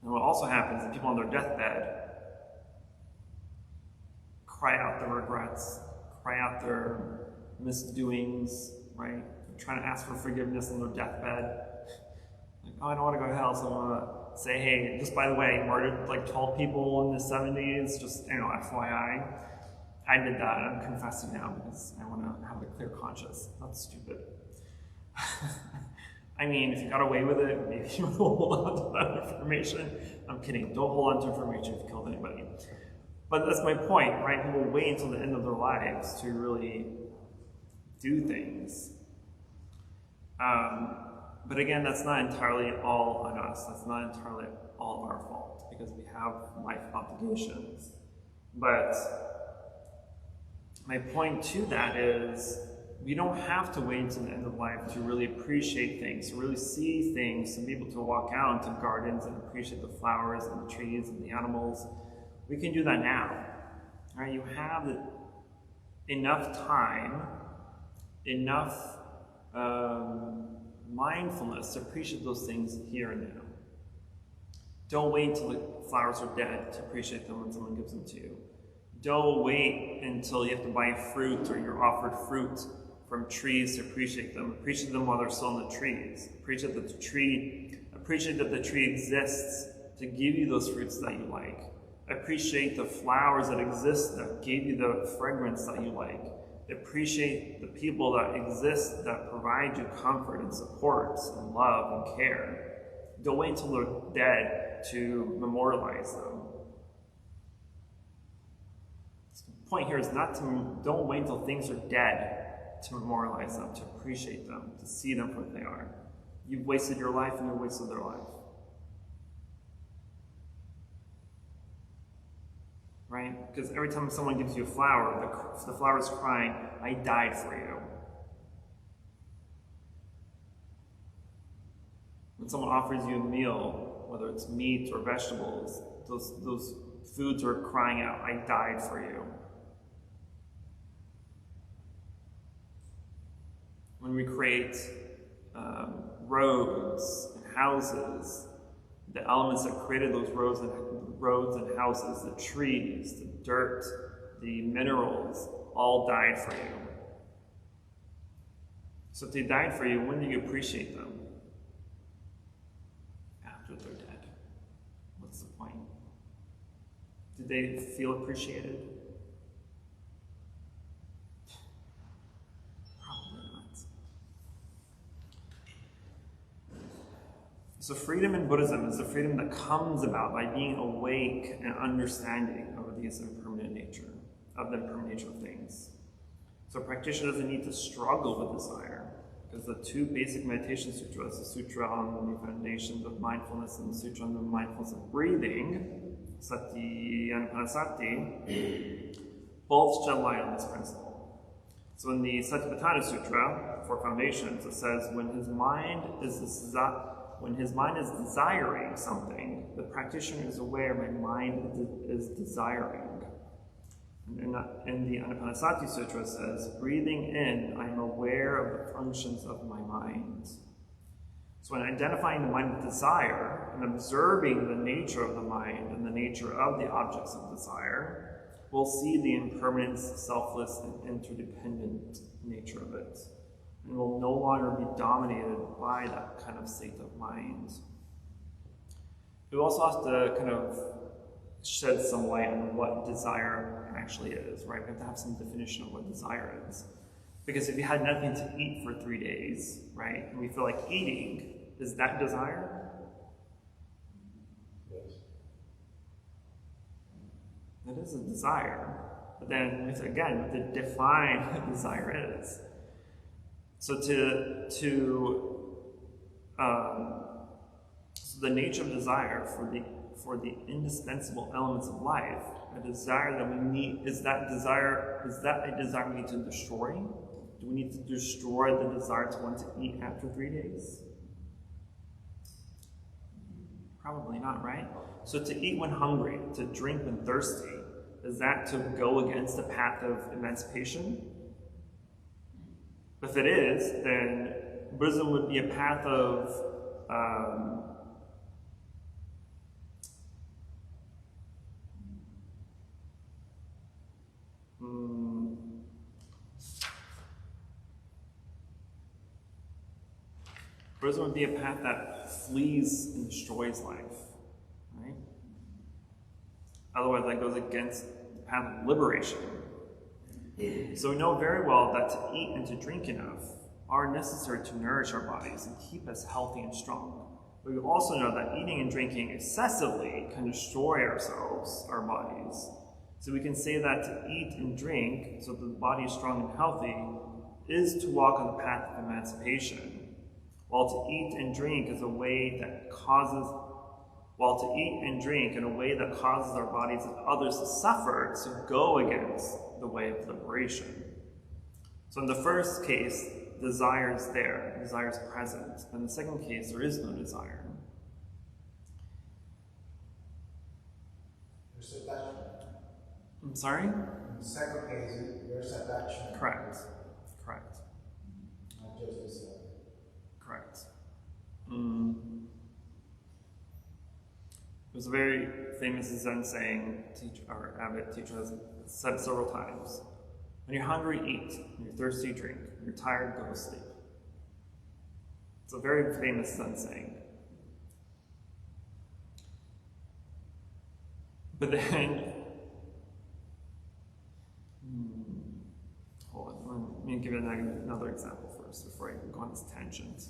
S1: And what also happens is people on their deathbed cry out their regrets, cry out their misdoings, right? They're trying to ask for forgiveness on their deathbed. Like, oh, I don't want to go to hell, so I want to say, hey, just by the way, I murdered like 12 people in the 70s, just, FYI. I did that, I'm confessing now because I want to have a clear conscience. That's stupid. I mean, if you got away with it, maybe you would hold on to that information. I'm kidding, don't hold on to information if you killed anybody. But that's my point, right? People wait until the end of their lives to really do things. But again, that's not entirely all on us. That's not entirely all our fault because we have life obligations. But my point to that is we don't have to wait until the end of life to really appreciate things, to really see things, to be able to walk out into gardens and appreciate the flowers and the trees and the animals. We can do that now. Right? You have enough time, enough mindfulness to appreciate those things here and now. Don't wait until the flowers are dead to appreciate them when someone gives them to you. Don't wait until you have to buy fruit or you're offered fruit from trees to appreciate them. Appreciate them while they're still in the trees. Appreciate that the tree exists to give you those fruits that you like. Appreciate the flowers that exist that gave you the fragrance that you like. Appreciate the people that exist that provide you comfort and support and love and care. Don't wait until they're dead to memorialize them. The point here is don't wait until things are dead to memorialize them, to appreciate them, to see them for what they are. You've wasted your life and you've wasted their life. Right? Because every time someone gives you a flower, the flower is crying, I died for you. When someone offers you a meal, whether it's meat or vegetables, those foods are crying out, I died for you. When we create roads and houses, the elements that created those roads and houses, the trees, the dirt, the minerals, all died for you. So if they died for you, when do you appreciate them? After they're dead. What's the point? Did they feel appreciated? So freedom in Buddhism is the freedom that comes about by being awake and understanding of the impermanent nature of things. So a practitioner doesn't need to struggle with desire, because the two basic meditation sutras, the sutra on the foundations of mindfulness and the sutra on the mindfulness of breathing, Sati and Anapanasati, both shed light on this principle. So in the Satipatthana Sutra, for foundations, it says, when his mind is desiring something, the practitioner is aware my mind is desiring. And in the Anapanasati Sutra it says, breathing in, I am aware of the functions of my mind. So in identifying the mind with desire and observing the nature of the mind and the nature of the objects of desire, we'll see the impermanence, selfless, and interdependent nature of it. And will no longer be dominated by that kind of state of mind. we also have to kind of shed some light on what desire actually is, right? We have to have some definition of what desire is. Because if you had nothing to eat for 3 days, right, and we feel like eating, is that desire?
S2: Yes.
S1: It is a desire. But then, again, we have to define what desire is. So so the nature of desire for the indispensable elements of life, a desire that we need, is that a desire we need to destroy? Do we need to destroy the desire to want to eat after 3 days? Probably not, right? So to eat when hungry, to drink when thirsty, is that to go against the path of emancipation? If it is, then Buddhism would be a path of Buddhism would be a path that flees and destroys life, right? Otherwise, that goes against the path of liberation. So we know very well that to eat and to drink enough are necessary to nourish our bodies and keep us healthy and strong. But we also know that eating and drinking excessively can destroy ourselves, our bodies. So we can say that to eat and drink so that the body is strong and healthy is to walk on the path of emancipation. While to eat and drink in a way that causes our bodies and others to suffer, to go against the way of liberation. So in the first case, desire is there, desire is present. In the second case, there is no desire.
S4: There's attachment.
S1: I'm sorry?
S4: In the second case, there's attachment.
S1: Correct.
S4: Not just desire.
S1: Correct. There's a very famous Zen saying, our abbot teacher has said it several times. When you're hungry, eat. When you're thirsty, drink. When you're tired, go to sleep. It's a very famous Zen saying. But then, hold on, let me give you another example first before I go on this tangent.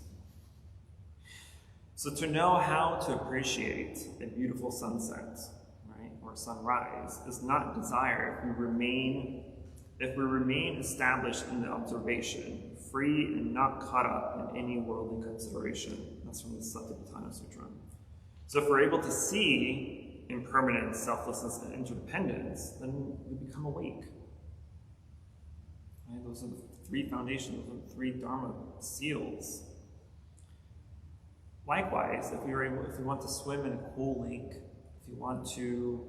S1: So to know how to appreciate a beautiful sunset, right, or sunrise, is not desire if we remain established in the observation, free and not caught up in any worldly consideration. That's from the Satipatthana Sutra. So if we're able to see impermanence, selflessness, and interdependence, then we become awake. Right? Those are the 3 foundations, those are the 3 Dharma seals. Likewise, if we want to swim in a cool lake, if you want to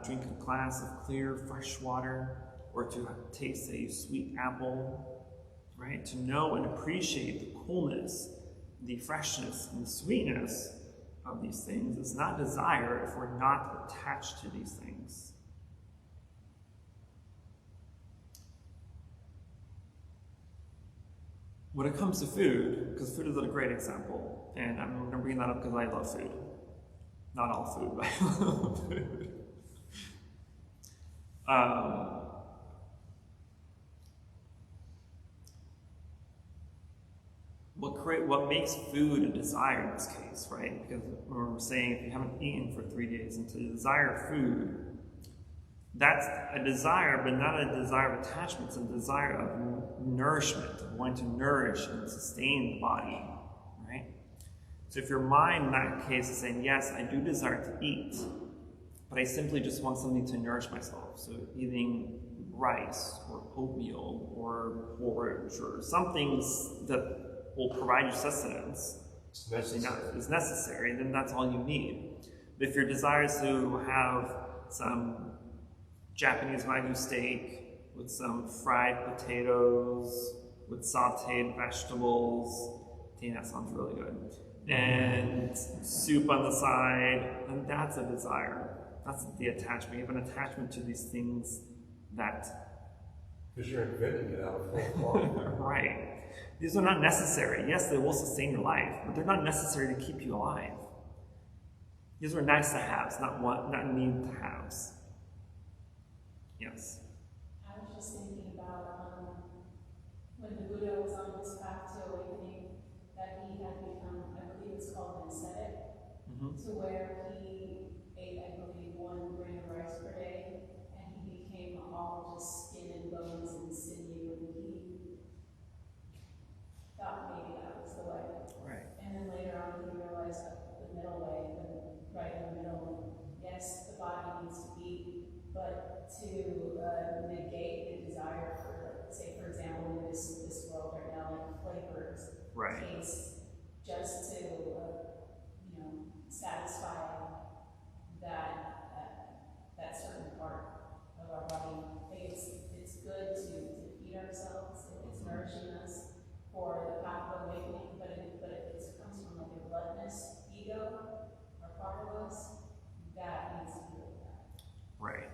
S1: drink a glass of clear, fresh water, or to taste a sweet apple, right? To know and appreciate the coolness, the freshness, and the sweetness of these things is not desire if we're not attached to these things. When it comes to food, because food is a great example, and I'm going to bring that up because I love food. Not all food, but I love food. What makes food a desire in this case, right? Because we're saying if you haven't eaten for 3 days and to desire food, that's a desire, but not a desire of attachment. It's a desire of nourishment, of wanting to nourish and sustain the body, right? So if your mind in that case is saying, yes, I do desire to eat, but I simply just want something to nourish myself. So eating rice or oatmeal or porridge or something that will provide you sustenance is necessary, then that's all you need. But if your desire is to have some Japanese Wagyu steak with some fried potatoes, with sauteed vegetables, I think that sounds really good, and soup on the side, then that's a desire. That's the attachment. You have an attachment to these things that...
S2: Because you're inventing it out of whole cloth.
S1: Right. These are not necessary. Yes, they will sustain your life, but they're not necessary to keep you alive. These were nice to haves, not need to haves. Yes.
S3: I was just thinking about when the Buddha was on his path to awakening, that he had become, I believe it's called an ascetic, to where he ate, I believe, 1 grain of rice per day, and he became all just skin and bones and sinew, and he thought maybe that was the way.
S1: Right.
S3: And then later on, he realized the middle way, right in the middle. Yes, the body needs to eat, but to negate the desire for, say, for example, in this world right now, like flavors,
S1: Right.
S3: taste, just to satisfy that certain part of our body. I think it's good to feed ourselves. It's nourishing us for the path of awakening, but it comes from like a gluttonous ego or part of us that needs to be looked at.
S1: Right.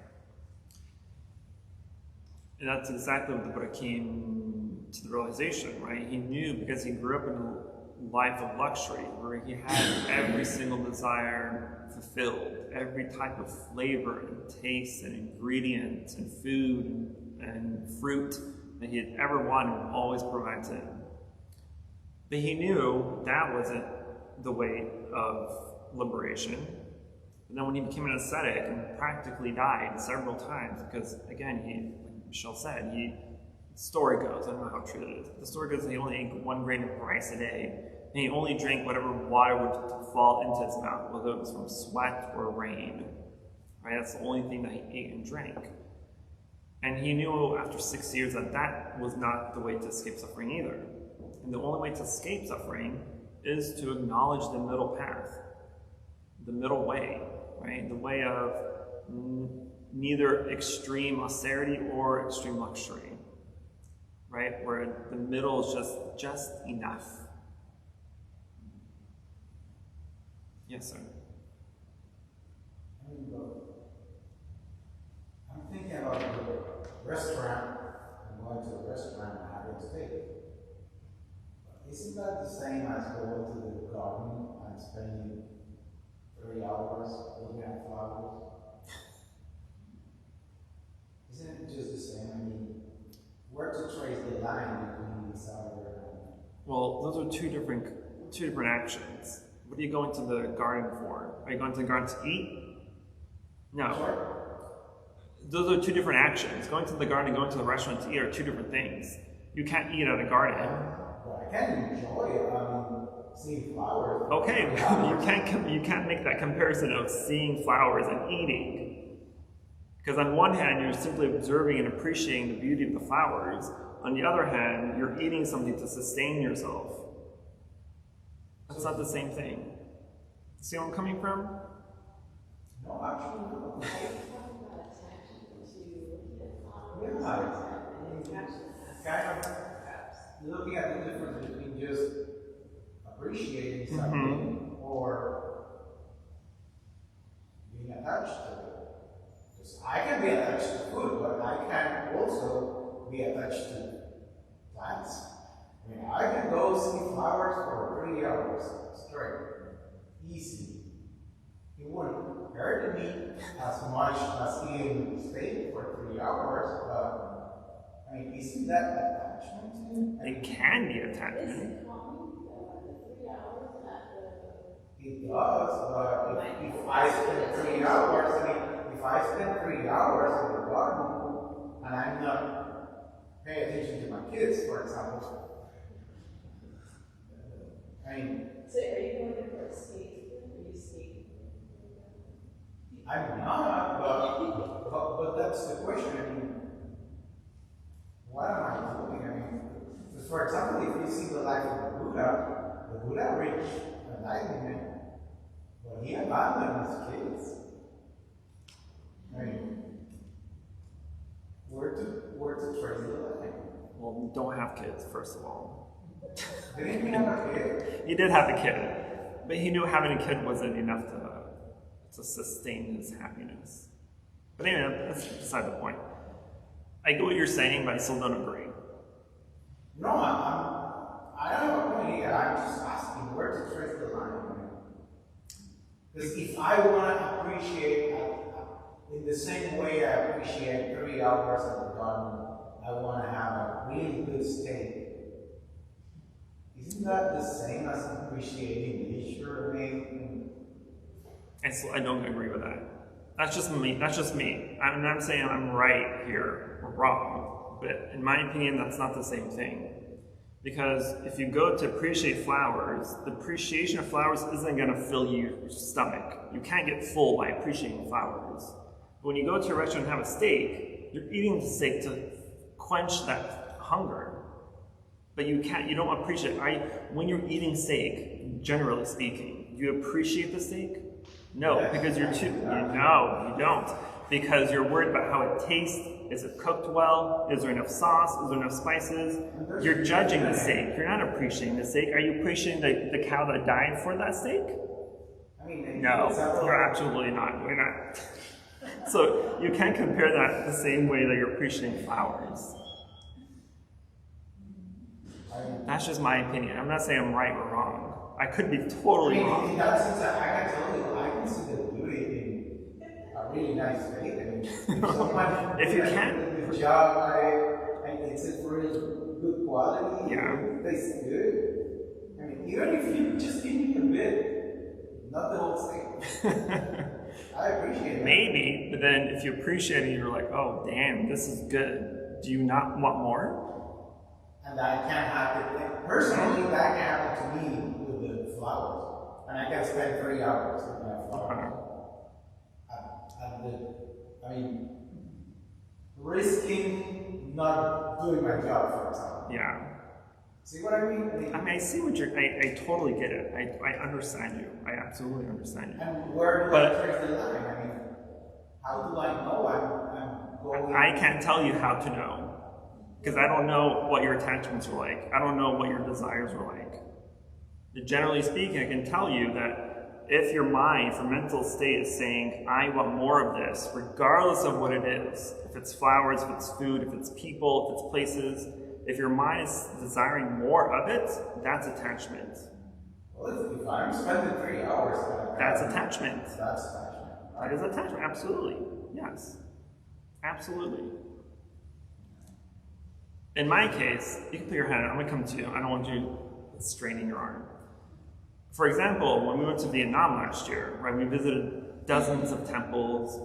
S1: And that's exactly what the Buddha came to the realization, right? He knew, because he grew up in a life of luxury where he had every single desire fulfilled, every type of flavor and taste and ingredient and food and fruit that he had ever wanted always provided to him. But he knew that wasn't the way of liberation. And then when he became an ascetic and practically died several times, because again, like Michelle said, the story goes, I don't know how true that is, the story goes that he only ate 1 grain of rice a day, and he only drank whatever water would fall into his mouth, whether it was from sweat or rain. Right? That's the only thing that he ate and drank. And he knew after 6 years that that was not the way to escape suffering either. And the only way to escape suffering is to acknowledge the middle path, the middle way, right? The way of neither extreme austerity or extreme luxury, right? Where the middle is just enough. Yes, sir.
S4: I'm thinking about the restaurant. I'm going to a restaurant and having steak. Isn't that the same as going to the garden and spending 3 hours looking at flowers? Isn't it just the same? I mean, where to trace the line between desire and...
S1: Well, those are two different actions. What are you going to the garden for? Are you going to the garden to eat? No.
S4: Sure.
S1: Those are two different actions. Going to the garden and going to the restaurant to eat are two different things. You can't eat at a garden.
S4: Well, I can enjoy it. I mean, seeing flowers.
S1: Okay, you can't make that comparison of seeing flowers and eating. Because on one hand, you're simply observing and appreciating the beauty of the flowers. On the other hand, you're eating something to sustain yourself. That's not the same thing. See where I'm coming from?
S4: No, actually, no. Kind of looking at the difference between just appreciating something or being attached to it. Because I can be attached to food, but I can also be attached to plants. I mean, I can go see flowers for 3 hours straight, easy. It wouldn't hurt me as much as eating steak for 3 hours, but I mean, isn't that attachment to it?
S1: It can be attachment.
S4: It does, but if I spend 3 hours, I mean, if I spend 3 hours in the garden and I'm not paying attention to my kids, for example, I mean,
S3: So are you going to for a steak? Or are you steak?
S4: I'm not, but that's the question. I mean, what am I doing? I mean, for example, if you see the life of the Buddha reached enlightenment, but he abandoned his kids. I mean, where to trace the line?
S1: Well, don't have kids, first of all.
S4: Didn't he have a kid?
S1: He did have a kid, but he knew having a kid wasn't enough to sustain his happiness. But anyway, that's beside the point. I get what you're saying, but I still don't agree.
S4: No, I don't have a point here. I'm just asking where to trace the line. Because if I want to appreciate, in the same way I appreciate 3 hours at the garden, I want to have a really good steak. Isn't that the same as appreciating nature? I mean,
S1: I don't agree with that. That's just me. That's just me. I'm not saying I'm right here or wrong, but in my opinion, that's not the same thing. Because if you go to appreciate flowers, the appreciation of flowers isn't going to fill your stomach. You can't get full by appreciating flowers. But when you go to a restaurant and have a steak, you're eating the steak to quench that hunger. But you don't appreciate it. When you're eating steak, generally speaking, do you appreciate the steak? No, because you don't. Because you're worried about how it tastes. Is it cooked well? Is there enough sauce? Is there enough spices? You're judging the steak. You're not appreciating the steak. Are you appreciating the cow that died for that steak? No, you're absolutely not. You're not. So you can't compare that the same way that you're appreciating flowers. That's just my opinion. I'm not saying I'm right or wrong. I could be totally wrong.
S4: In that sense, I can tell you, I can see the beauty in a really nice steak. I mean, if someone
S1: if you
S4: did
S1: can,
S4: a good job, and it's a really good quality, it tastes good. I mean, even if you just give me a bit, not the whole steak. I appreciate it.
S1: Maybe, but then if you appreciate it, you're like, oh, damn, this is good. Do you not want more?
S4: And that can happen. Personally, that can happen to me with the flowers. And I can spend 3 hours with my flowers. I mean, risking not doing my job, for example.
S1: Yeah.
S4: See what I mean?
S1: I see what you're, I totally get it. I understand you. I absolutely understand you.
S4: And where do I trace the line? I mean, how do I know I'm going?
S1: I can't tell you how to know. Because I don't know what your attachments are like. I don't know what your desires are like. But generally speaking, I can tell you that if your mind, if your mental state is saying, I want more of this, regardless of what it is, if it's flowers, if it's food, if it's people, if it's places, if your mind is desiring more of it, that's attachment.
S4: Well, if I'm spending 3 hours,
S1: that's attachment.
S4: That's attachment.
S1: That is attachment, absolutely. Yes. Absolutely. In my case, you can put your hand out. I'm going to come to you. I don't want you straining your arm. For example, when we went to Vietnam last year, right, we visited dozens of temples,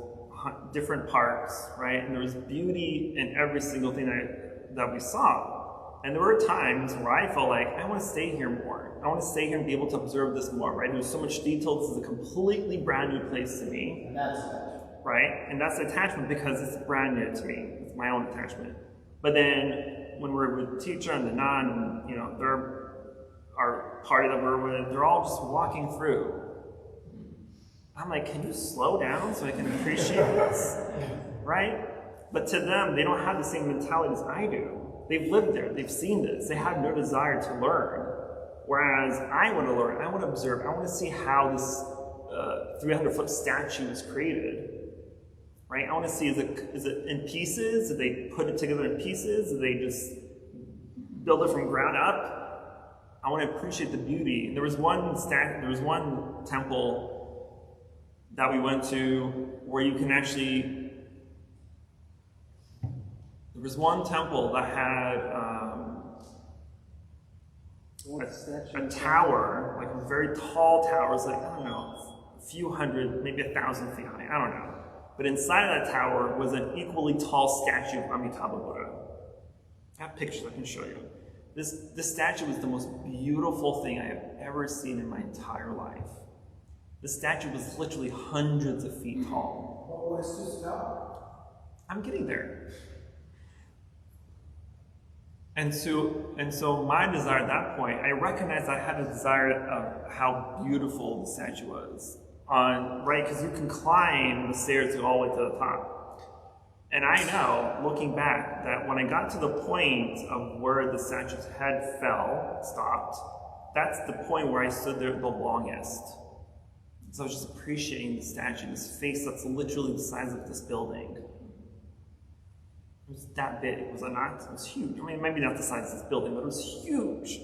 S1: different parks, right, and there was beauty in every single thing that we saw. And there were times where I felt like, I want to stay here more. I want to stay here and be able to observe this more, right? There's so much detail. This is a completely brand new place to me.
S4: And that's attachment. Right?
S1: And that's attachment because it's brand new to me. It's my own attachment. But then when we're with the teacher and the nun, and they're our party that we're with, they're all just walking through. I'm like, can you slow down so I can appreciate this? Right? But to them, they don't have the same mentality as I do. They've lived there, they've seen this, they have no desire to learn. Whereas I want to learn, I want to observe, I want to see how this 300-foot statue is created. Right? I want to see, is it in pieces? Did they put it together in pieces? Did they just build it from ground up? I want to appreciate the beauty. And there was one temple that we went to where you can actually, there was one temple that had a tower, like a very tall tower. It was like, I don't know, a few hundred, maybe 1,000 feet high, I don't know. But inside of that tower was an equally tall statue of Amitabha Buddha. I have pictures I can show you. This statue was the most beautiful thing I have ever seen in my entire life. The statue was literally hundreds of feet tall.
S4: What was this about?
S1: I'm getting there. And so my desire at that point, I recognized I had a desire of how beautiful the statue was. Right, because you can climb the stairs all the way to the top. And I know, looking back, that when I got to the point of where the statue's head stopped, that's the point where I stood there the longest. So I was just appreciating the statue, this face that's literally the size of this building. It was that big, was it not? It was huge. I mean, maybe not the size of this building, but it was huge.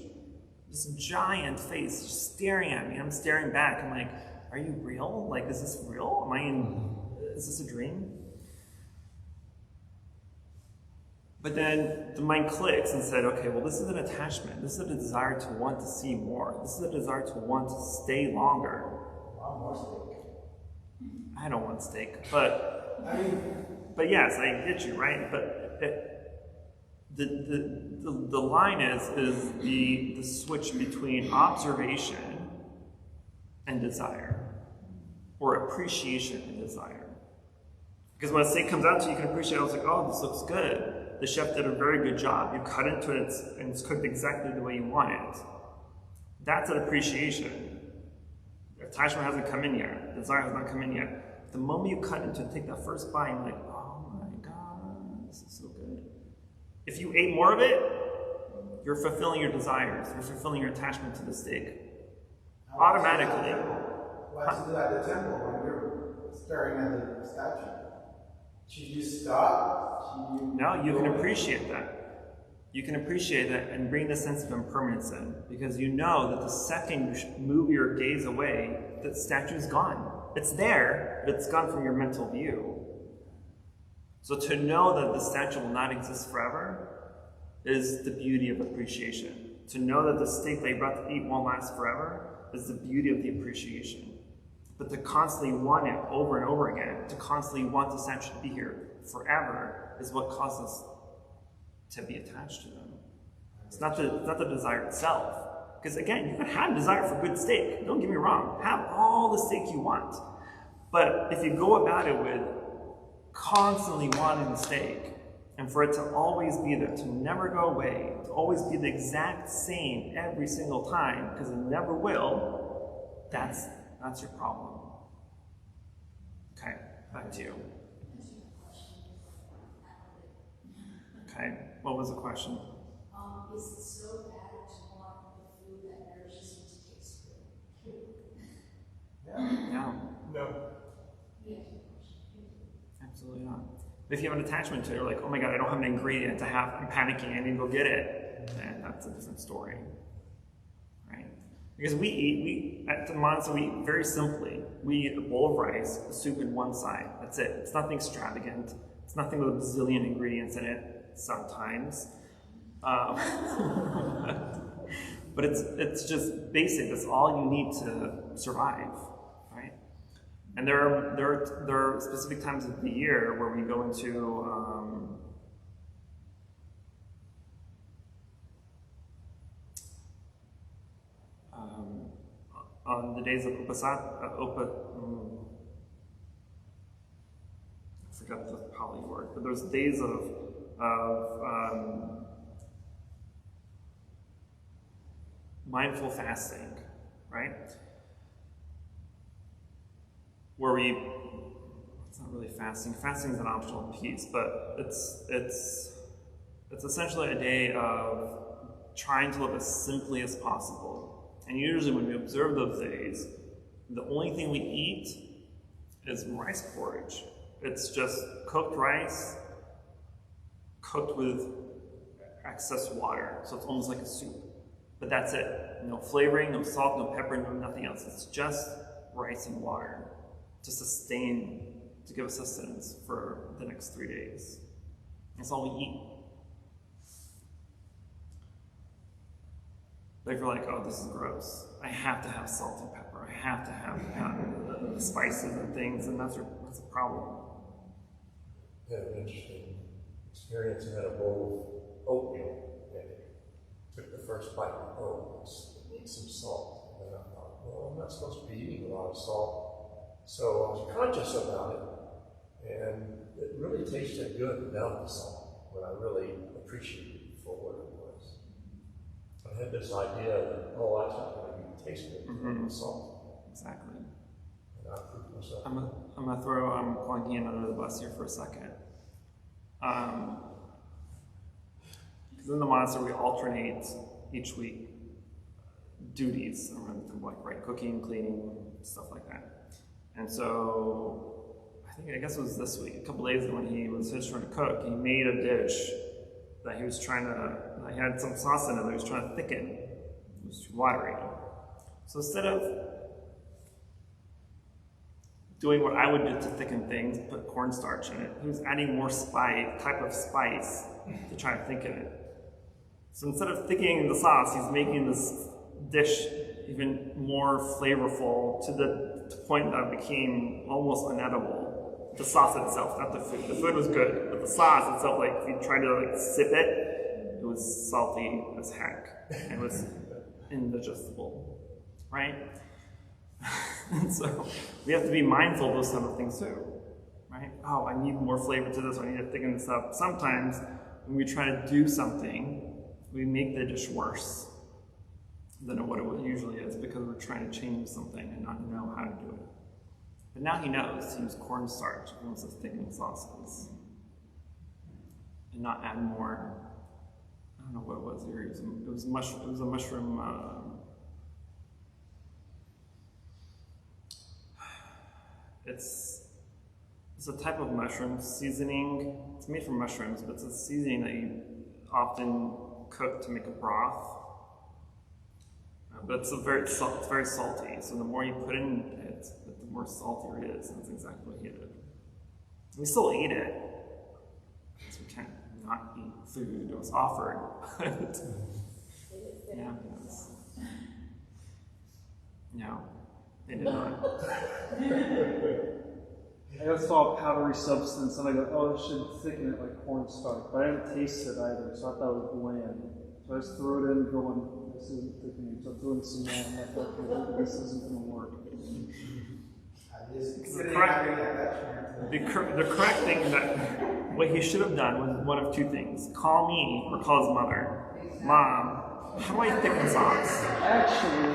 S1: This giant face just staring at me. I'm staring back. I'm like, are you real? Like, is this real? Is this a dream? But then the mind clicks and said, okay, well, this is an attachment. This is a desire to want to see more. This is a desire to want to stay longer.
S4: One more steak.
S1: I don't want steak, but yes, I get you, right? But the line is the switch between observation and desire, or appreciation and desire. Because when a steak comes out to you, you can appreciate it. I was like, oh, this looks good. The chef did a very good job. You cut into it and it's cooked exactly the way you want it. That's an appreciation. Attachment hasn't come in yet. Desire has not come in yet. The moment you cut into it, take that first bite, you're like, oh my God, this is so good. If you ate more of it, you're fulfilling your desires. You're fulfilling your attachment to the steak. Automatically.
S4: What to do at the temple when you're staring at the statue? Should you stop?
S1: No, you can appreciate that. You can appreciate that and bring the sense of impermanence in, because you know that the second you move your gaze away, the statue's gone. It's there, but it's gone from your mental view. So to know that the statue will not exist forever is the beauty of appreciation. To know that the steak that you brought to eat won't last forever is the beauty of the appreciation. But to constantly want it over and over again, to constantly want the statue to be here forever, is what causes us to be attached to them. It's not the desire itself. Because again, you can have desire for good steak. Don't get me wrong. Have all the steak you want. But if you go about it with constantly wanting the steak, and for it to always be there, to never go away, to always be the exact same every single time, because it never will, that's your problem. Okay, back to you. Okay, what was the question?
S5: Is it so bad to want the food that nourishes you to taste good?
S1: Yeah.
S4: No.
S5: Yeah.
S1: Absolutely not. If you have an attachment to it, you're like, oh my God, I don't have an ingredient to have, I'm panicking, I need to go get it. And that's a different story. Right? Because we at the monastery, we eat very simply. We eat a bowl of rice, a soup in one side. That's it. It's nothing extravagant. It's nothing with a bazillion ingredients in it sometimes. But it's just basic. That's all you need to survive. And there are specific times of the year where we go into on the days of I forgot the Pali word, but there's days of mindful fasting, right? Where it's not really fasting. Fasting is an optional piece, but it's essentially a day of trying to live as simply as possible. And usually when we observe those days, the only thing we eat is rice porridge. It's just cooked rice, cooked with excess water. So it's almost like a soup. But that's it. No flavoring, no salt, no pepper, no nothing else. It's just rice and water to sustain, to give us sustenance for the next 3 days. That's all we eat. But if you're like, oh, this is gross, I have to have salt and pepper, I have to have the spices and things, and that's a problem.
S2: I had an interesting experience. I had a bowl of oatmeal, and I took the first bite, oh, it needs some salt. And then I thought, well, I'm not supposed to be eating a lot of salt. So I was conscious about it, and it really tasted good without the salt, but I really appreciated it for what it was. I had this idea that, oh, that's not going to be tasty without the salt.
S1: Exactly.
S2: And I proved myself.
S1: I'm going to throw Quang under the bus here for a second. Because in the monastery, we alternate each week duties around the temple, like cooking, cleaning, stuff like that. And so, I guess it was this week, a couple days ago when he was trying to cook, he made a dish that he was trying to, he had some sauce in it that he was trying to thicken. It was too watery. So instead of doing what I would do to thicken things, put cornstarch in it. He was adding more type of spice to try to thicken it. So instead of thickening the sauce, he's making this dish even more flavorful to the point that it became almost unedible. The sauce itself, not the food. The food was good, but the sauce itself, like if you tried to like sip it, it was salty as heck. It was indigestible, right? And so we have to be mindful of those type of things too, right? Oh, I need more flavor to this, I need to thicken this up. Sometimes when we try to do something, we make the dish worse than what it usually is because we're trying to change something and not know how to do it. But now he knows to use cornstarch if he wants to thicken sauces and not add more. I don't know what it was here. It was a mushroom. It's a type of mushroom seasoning. It's made from mushrooms, but it's a seasoning that you often cook to make a broth. But it's very salty. So the more you put in it, the more saltier it is. And that's exactly what he did. We still ate it, because we can't not eat food that was offered. Yeah, yes. No, they did not.
S6: I saw a powdery substance and I go, oh, it should thicken it like cornstarch. But I didn't taste it either, so I thought it was bland. So I just threw it in going, this isn't thickening. So I threw in some more and I thought, okay, this isn't going to work.
S1: The correct thing that what he should have done was one of two things. Call me or call his mother. Mom, how do I thicken sauce?
S6: Actually,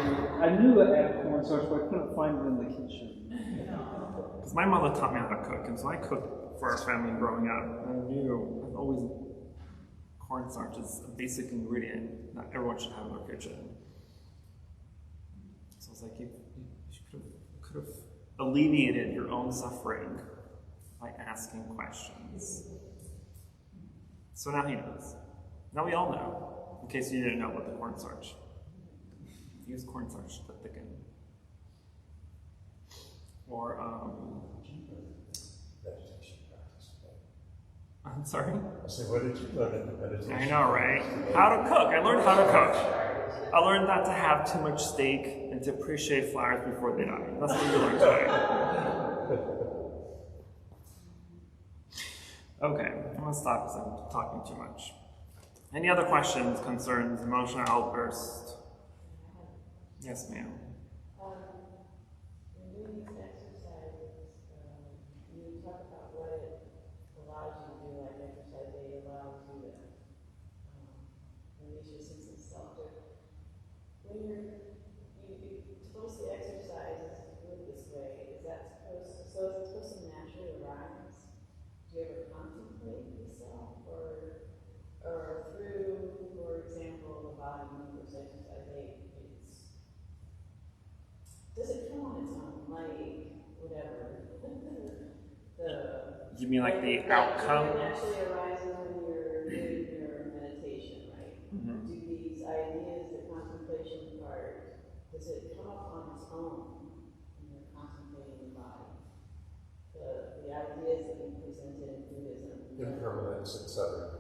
S6: I knew I had cornstarch, but I couldn't find it in the kitchen.
S1: Because my mother taught me how to cook, and so I cooked for our family growing up. And I knew I've always cornstarch is a basic ingredient that everyone should have in their kitchen. So it's like you could have alleviated your own suffering by asking questions. So now he knows. Now we all know, in case you didn't know about the cornstarch. Use cornstarch to thicken. Or,
S2: meditation practice.
S1: I'm sorry?
S2: I said, what did you learn in the meditation?
S1: I know, right? How to cook. I learned how to cook. I learned not to have too much steak and to appreciate flowers before they die. That's what we learned today. Okay, I'm going to stop because I'm talking too much. Any other questions, concerns, emotional outburst? Yes, ma'am.
S3: When doing these exercises, you talk about what it allows you to do, like exercise day allows you to release your sense of self. When you're supposed to exercise to do it this way, is that supposed to naturally arise? Do you ever contemplate yourself, or through, for example, the body movement exercise day? Does it come on its own, like whatever?
S1: You mean like the outcome?
S3: It naturally arises when you're doing your meditation, right?
S1: Mm-hmm.
S3: Do these ideas, the contemplation part, does it come up on its own when you're contemplating the body? The ideas that you presented in Buddhism.
S2: Impermanence, etc.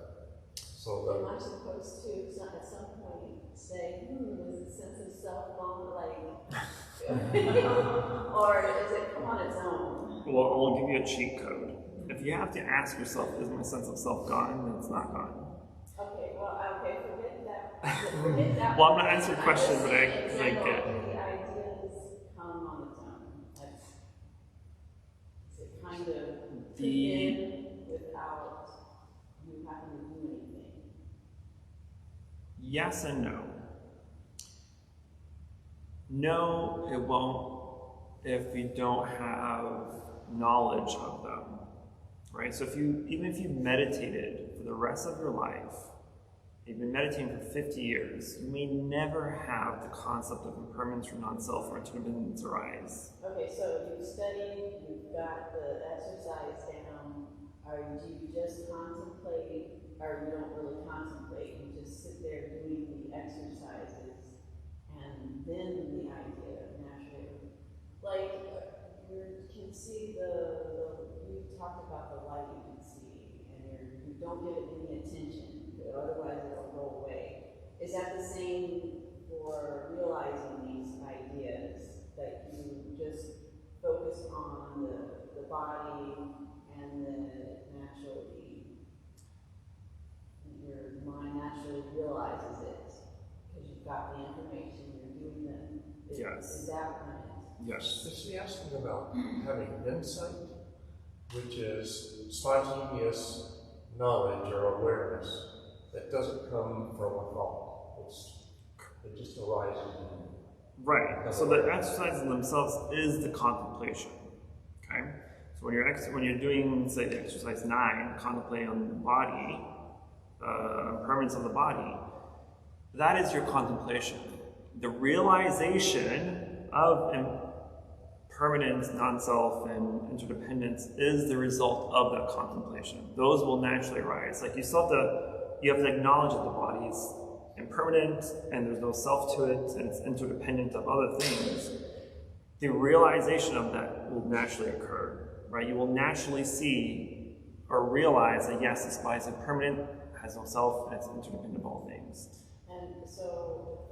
S2: So
S3: Am I supposed to, at some point, say, is the sense of self gone, like, or does it come on its own?
S1: Well, I'll give you a cheat code. If you have to ask yourself, is my sense of self gone? Then it's not gone.
S3: Okay, forget that. Forget that.
S1: Well, I'm not answering your question, but I get.
S3: The ideas come on its own. Is it kind of begin without you having to do anything?
S1: Yes and no. No, it won't if you don't have knowledge of them, right? So even if you meditated for the rest of your life, you've been meditating for 50 years, you may never have the concept of impermanence or non-self or interdependence arise.
S3: Okay, so you've studied, you've got the exercise down, or do you just contemplate, or you don't really contemplate, you just sit there doing the exercises, and then the idea naturally, like, you can see
S7: same for realizing these ideas, that you just focus on the body and your mind naturally realizes it because you've got the information, you're doing them.
S1: Yes.
S7: Is that right?
S1: Yes.
S2: Is she asking about having insight, which is spontaneous knowledge or awareness that doesn't come from a thought? It just arises.
S1: Right. So the exercises themselves is the contemplation. Okay. So when you're doing, say, exercise 9, contemplating on the body, impermanence of the body, that is your contemplation. The realization of impermanence, non-self, and interdependence is the result of that contemplation. Those will naturally arise. Like you have to acknowledge that the body is impermanent and there's no self to it and it's interdependent of other things. The realization of that will naturally occur, right? You will naturally see or realize that yes, this body is impermanent, has no self, and it's interdependent of all things.
S7: And so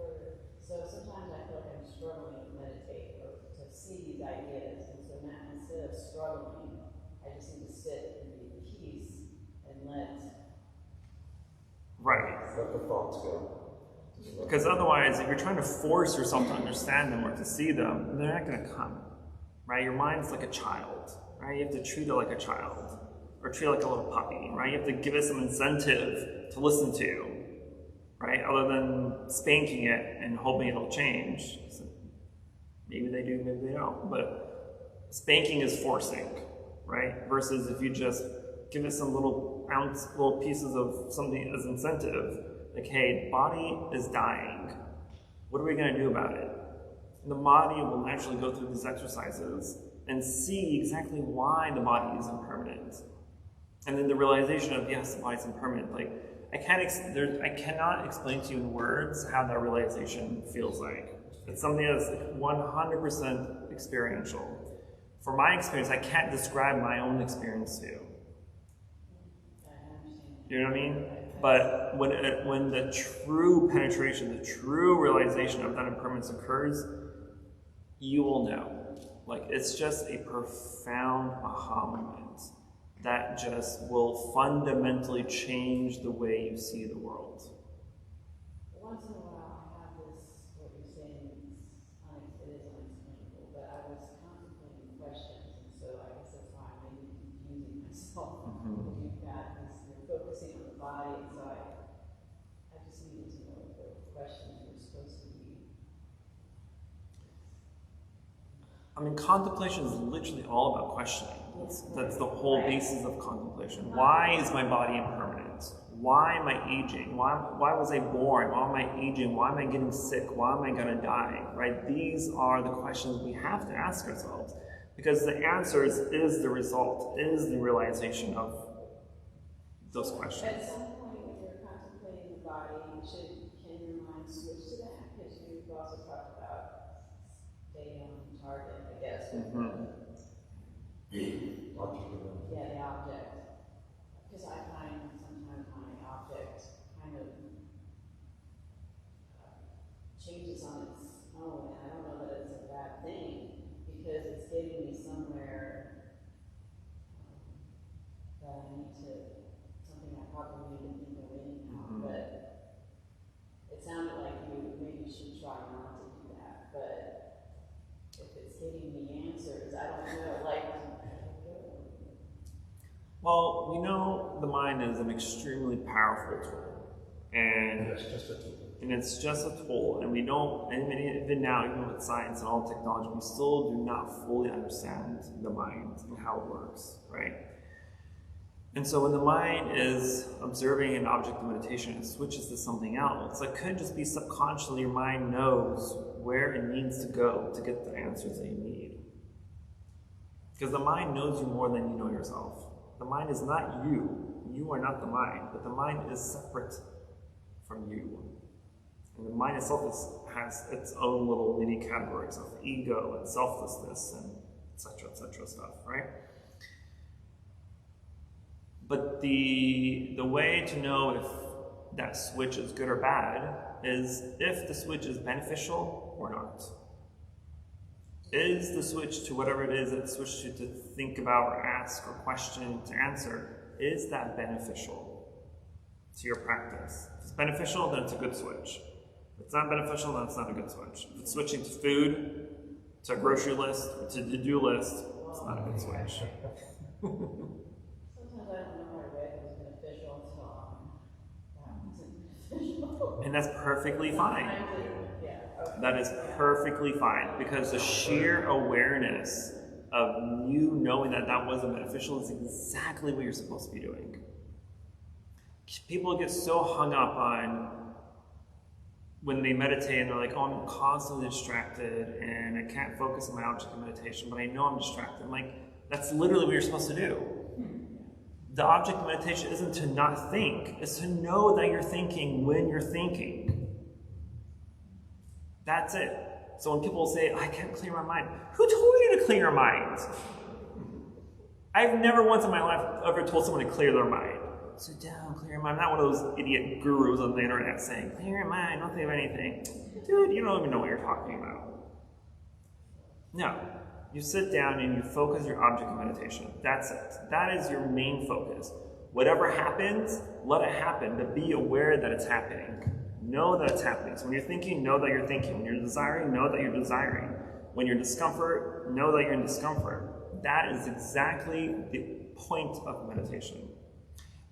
S7: sometimes I feel like I'm struggling to meditate or to see these ideas, and so now instead of struggling, I just need to sit and be at peace and let
S2: the thoughts go.
S1: Because otherwise, if you're trying to force yourself to understand them or to see them, they're not going to come, right? Your mind's like a child, right? You have to treat it like a child, or treat it like a little puppy, right? You have to give it some incentive to listen to, right? Other than spanking it and hoping it'll change. So maybe they do, maybe they don't. But spanking is forcing, right? Versus if you just give it some little pieces of something as incentive, like, hey, body is dying. What are we going to do about it? And the body will naturally go through these exercises and see exactly why the body is impermanent. And then the realization of, yes, the body's impermanent. Like, I cannot explain to you in words how that realization feels like. It's something that's 100% experiential. For my experience, I can't describe my own experience to you. You know what I mean? But when the true penetration, the true realization of that impermanence occurs, you will know. Like, it's just a profound aha moment that just will fundamentally change the way you see the world.
S7: Once in a while, I have this, what you're saying, it is unexplainable, but I was contemplating questions, and so I guess that's why I may be confusing myself. You've got this, you're focusing on the body, and so I just needed to know what the questions were supposed to be.
S1: I mean, contemplation is literally all about questioning. That's the whole basis of contemplation. Why is my body impermanent? Why am I aging? Why was I born? Why am I aging? Why am I getting sick? Why am I going to die? Right? These are the questions we have to ask ourselves, because the answers is the result, is the realization of those questions.
S7: At some point, when you're contemplating the body, can your mind switch to that? Because you've also talked about staying on target, I guess. The object. Because I find sometimes my object kind of changes on its own, and I don't know that it's a bad thing, because it's getting me somewhere that I need to, something I probably need to think of anyhow, but it sounded like you maybe should try not to do that, but if it's giving me answers, I don't know, like.
S1: Well, we know the mind is an extremely powerful tool, and
S2: it's just a tool.
S1: And it's just a tool, and we don't, and even now, even with science and all technology, we still do not fully understand the mind and how it works, right? And so when the mind is observing an object of meditation, it switches to something else. It could just be subconsciously your mind knows where it needs to go to get the answers that you need. Because the mind knows you more than you know yourself. The mind is not you. You are not the mind, but the mind is separate from you. And the mind itself has its own little mini categories of ego and selflessness and etc. stuff, right? But the way to know if that switch is good or bad is if the switch is beneficial or not. Is the switch to whatever it is that it's switched to think about or ask or question to answer, is that beneficial to your practice? If it's beneficial, then it's a good switch. If it's not beneficial, then it's not a good switch. If it's switching to food, to a grocery list, to a to-do list, it's not a good switch.
S7: Sometimes I don't know why red was beneficial until that wasn't beneficial.
S1: And that's perfectly fine.
S7: Yeah, okay.
S1: That is perfectly fine, because the sheer awareness of you knowing that that wasn't beneficial is exactly what you're supposed to be doing. People get so hung up on when they meditate and they're like, oh, I'm constantly distracted and I can't focus on my object of meditation, but I know I'm distracted. I'm like, that's literally what you're supposed to do. The object of meditation isn't to not think, it's to know that you're thinking when you're thinking. That's it. So when people say, I can't clear my mind, who told you to clear your mind? I've never once in my life ever told someone to clear their mind. Sit down, clear your mind. I'm not one of those idiot gurus on the internet saying, clear your mind, don't think of anything. Dude, you don't even know what you're talking about. No. You sit down and you focus your object of meditation. That's it. That is your main focus. Whatever happens, let it happen, but be aware that it's happening. Know that it's happening. So when you're thinking, know that you're thinking. When you're desiring, know that you're desiring. When you're in discomfort, know that you're in discomfort. That is exactly the point of meditation.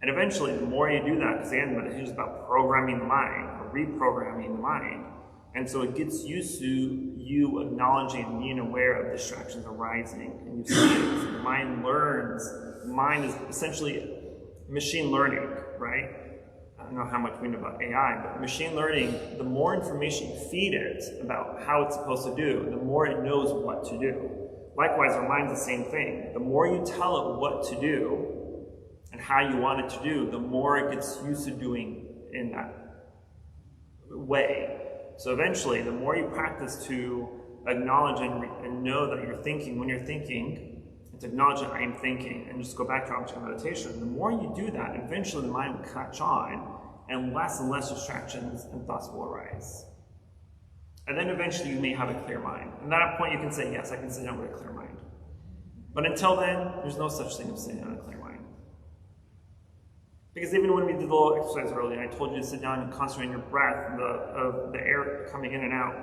S1: And eventually, the more you do that, because again, meditation is about programming the mind, or reprogramming the mind. And so it gets used to you acknowledging and being aware of distractions arising. And you see it. So the mind learns. The mind is essentially machine learning, right? I don't know how much we know about AI, but machine learning, the more information you feed it about how it's supposed to do, the more it knows what to do. Likewise, our mind's the same thing. The more you tell it what to do and how you want it to do, the more it gets used to doing in that way. So eventually, the more you practice to acknowledge and know that you're thinking when you're thinking, and to acknowledge that I am thinking, and just go back to object meditation, the more you do that, eventually the mind will catch on, and less distractions and thoughts will arise. And then eventually you may have a clear mind. And at that point you can say, yes, I can sit down with a clear mind. But until then, there's no such thing as sitting down with a clear mind. Because even when we did the little exercise earlier, and I told you to sit down and concentrate on your breath, the air coming in and out,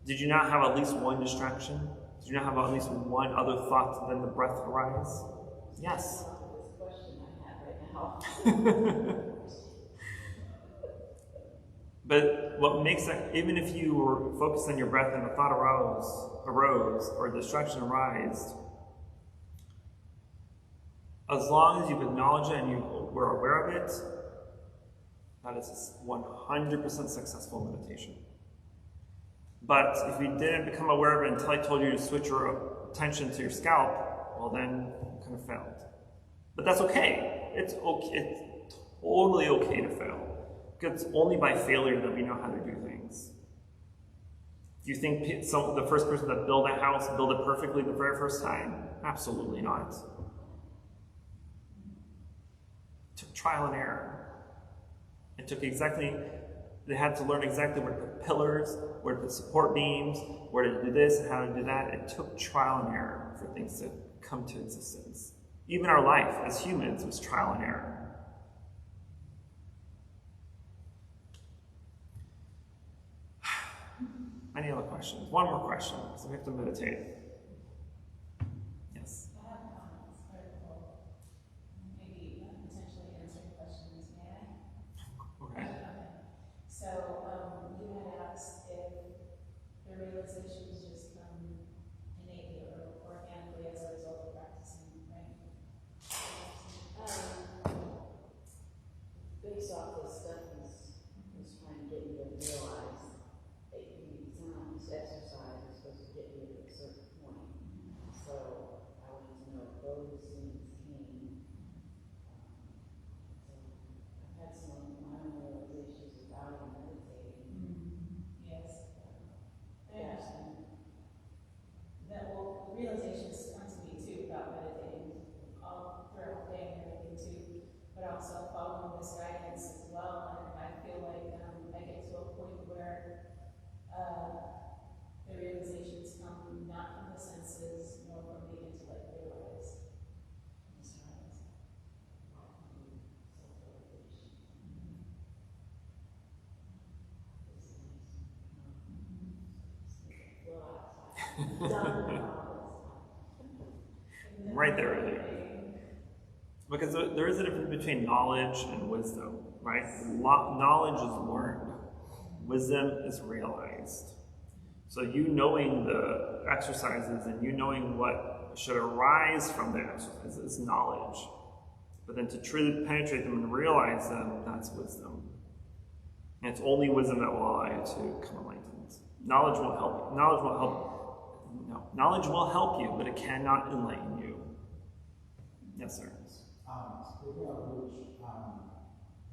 S1: did you not have at least one distraction? Did you not have at least one other thought than the breath arise? Yes.
S7: This question I have right now.
S1: But what makes that, even if you were focused on your breath and the thought arose, or the distraction arose, as long as you've acknowledged it and you were aware of it, that is 100% successful meditation. But if you didn't become aware of it until I told you to switch your attention to your scalp, well then you kind of failed. But that's okay. It's okay. It's totally okay to fail. Because it's only by failure that we know how to do things. Do you think the first person that built a house built it perfectly the very first time? Absolutely not. It took trial and error. They had to learn exactly where to put pillars, where to put support beams, where to do this and how to do that. It took trial and error for things to come to existence. Even our life as humans was trial and error. Any other questions? One more question, because we have to meditate. Yes?
S3: I have comments, or maybe potentially answering questions, may I?
S1: Okay.
S3: So, you had asked if the realizations just come innately or organically as a result of practicing, right?
S7: Based off this stuff is trying to get you to realize that it's not just exercise, it's supposed to get you to a certain point. So I wanted to know if those things came. So I've had some of my own realizations without even meditating.
S3: Yes. I
S7: Yeah.
S3: understand.
S1: Right there with you. Because there is a difference between knowledge and wisdom, right? Knowledge is learned. Wisdom is realized. So you knowing the exercises and you knowing what should arise from the exercises is knowledge. But then to truly penetrate them and realize them, that's wisdom. And it's only wisdom that will allow you to come enlightened. Knowledge won't help you. Knowledge will help you, but it cannot enlighten you. Yes, sir.
S4: Speaking of which,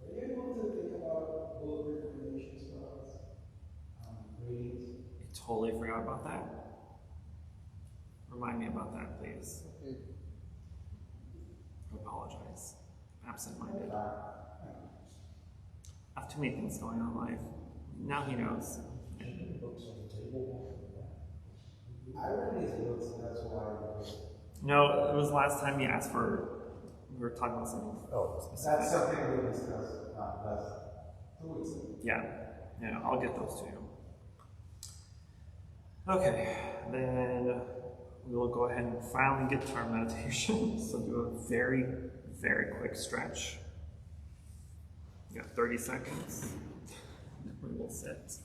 S4: were you able to think about book recommendations for us? Readings?
S1: I totally forgot about that. Remind me about that, please.
S6: Okay.
S1: I apologize. Absent-minded. I have too many things going on in life. Now he knows.
S2: Books on the table.
S4: I read these books, and that's why I was.
S1: No, it was last time you asked for. We were talking about something.
S2: Oh,
S4: That's something we discussed last 2 weeks ago.
S1: Yeah, I'll get those to you. Okay, then we will go ahead and finally get to our meditation. So do a very, very quick stretch. You got 30 seconds. We will sit.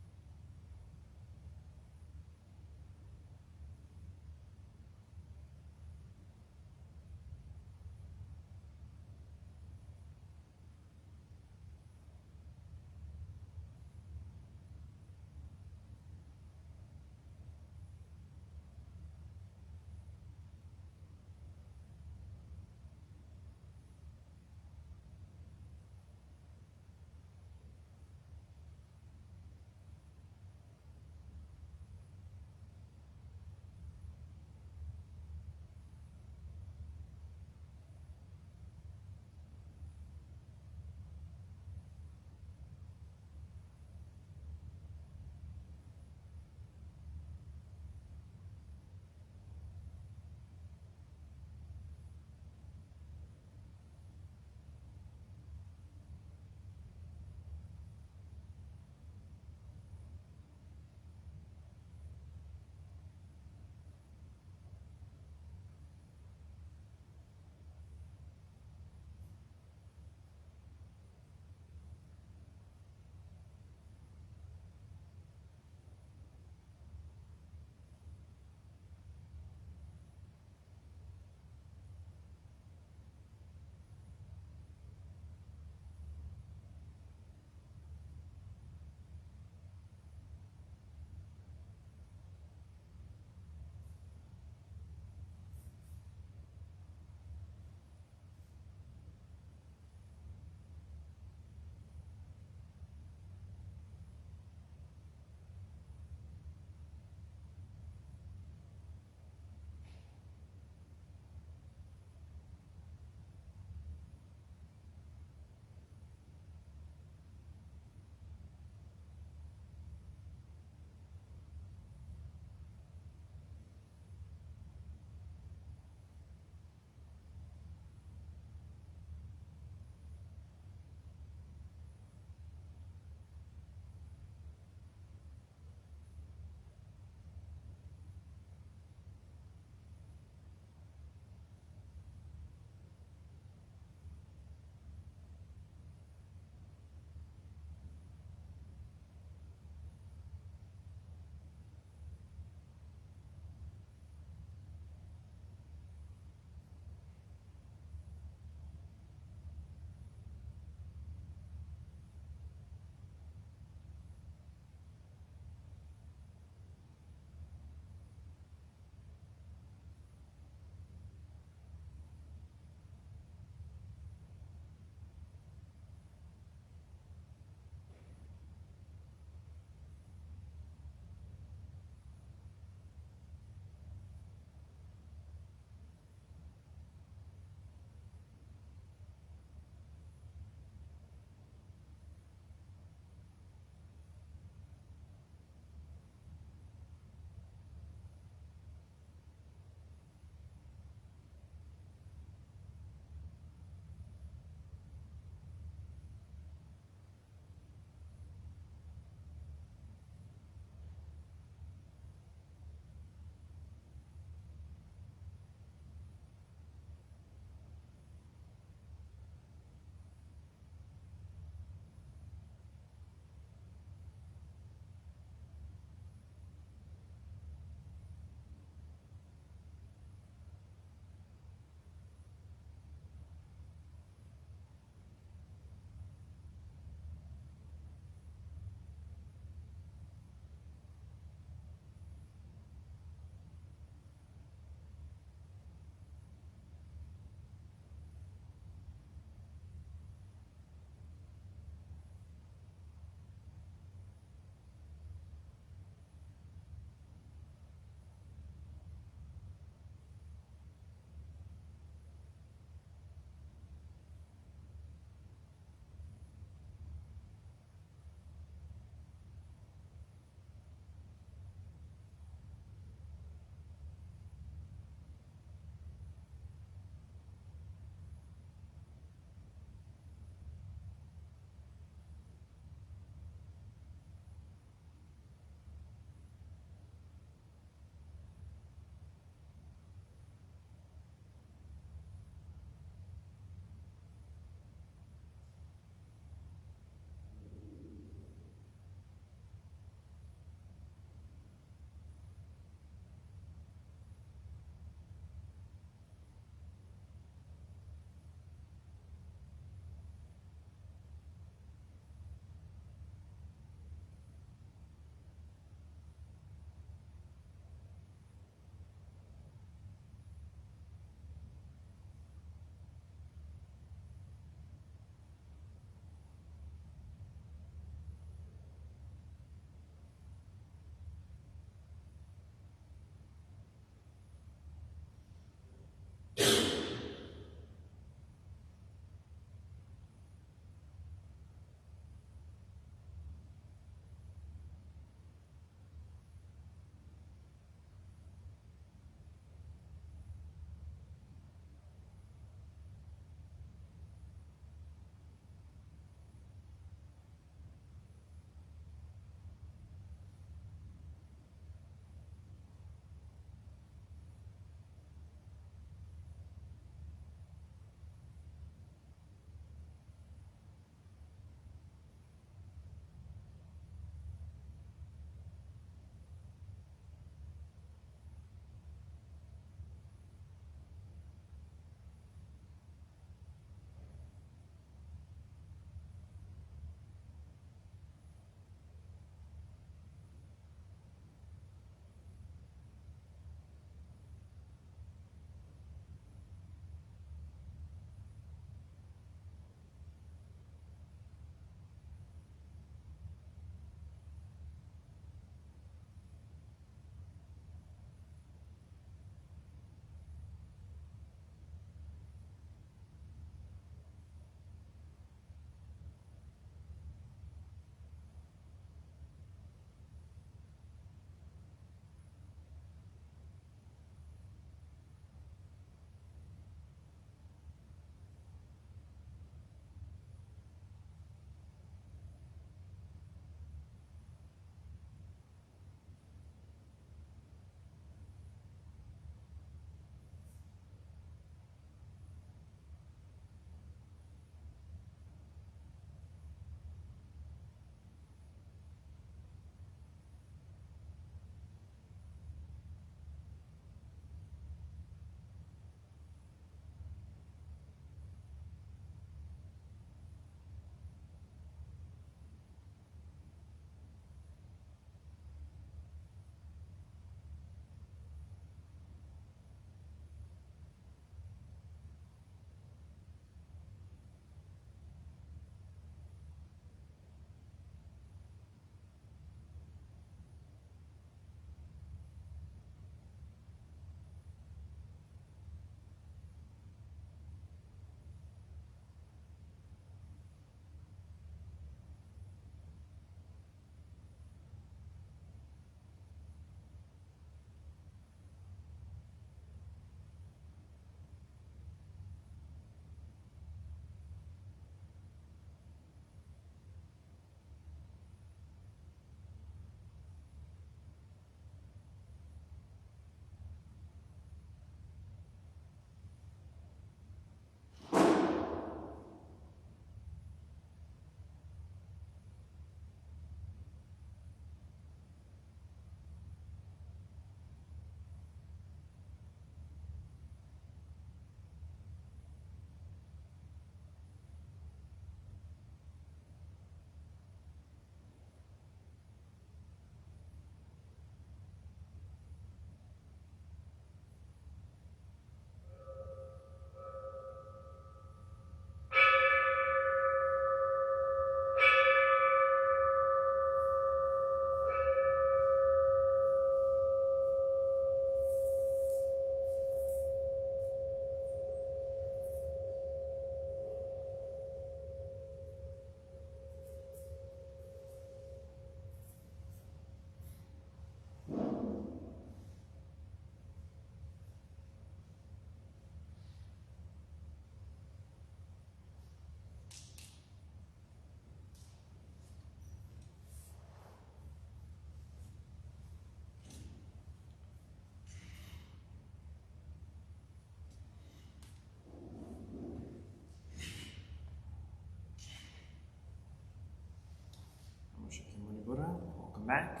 S1: back?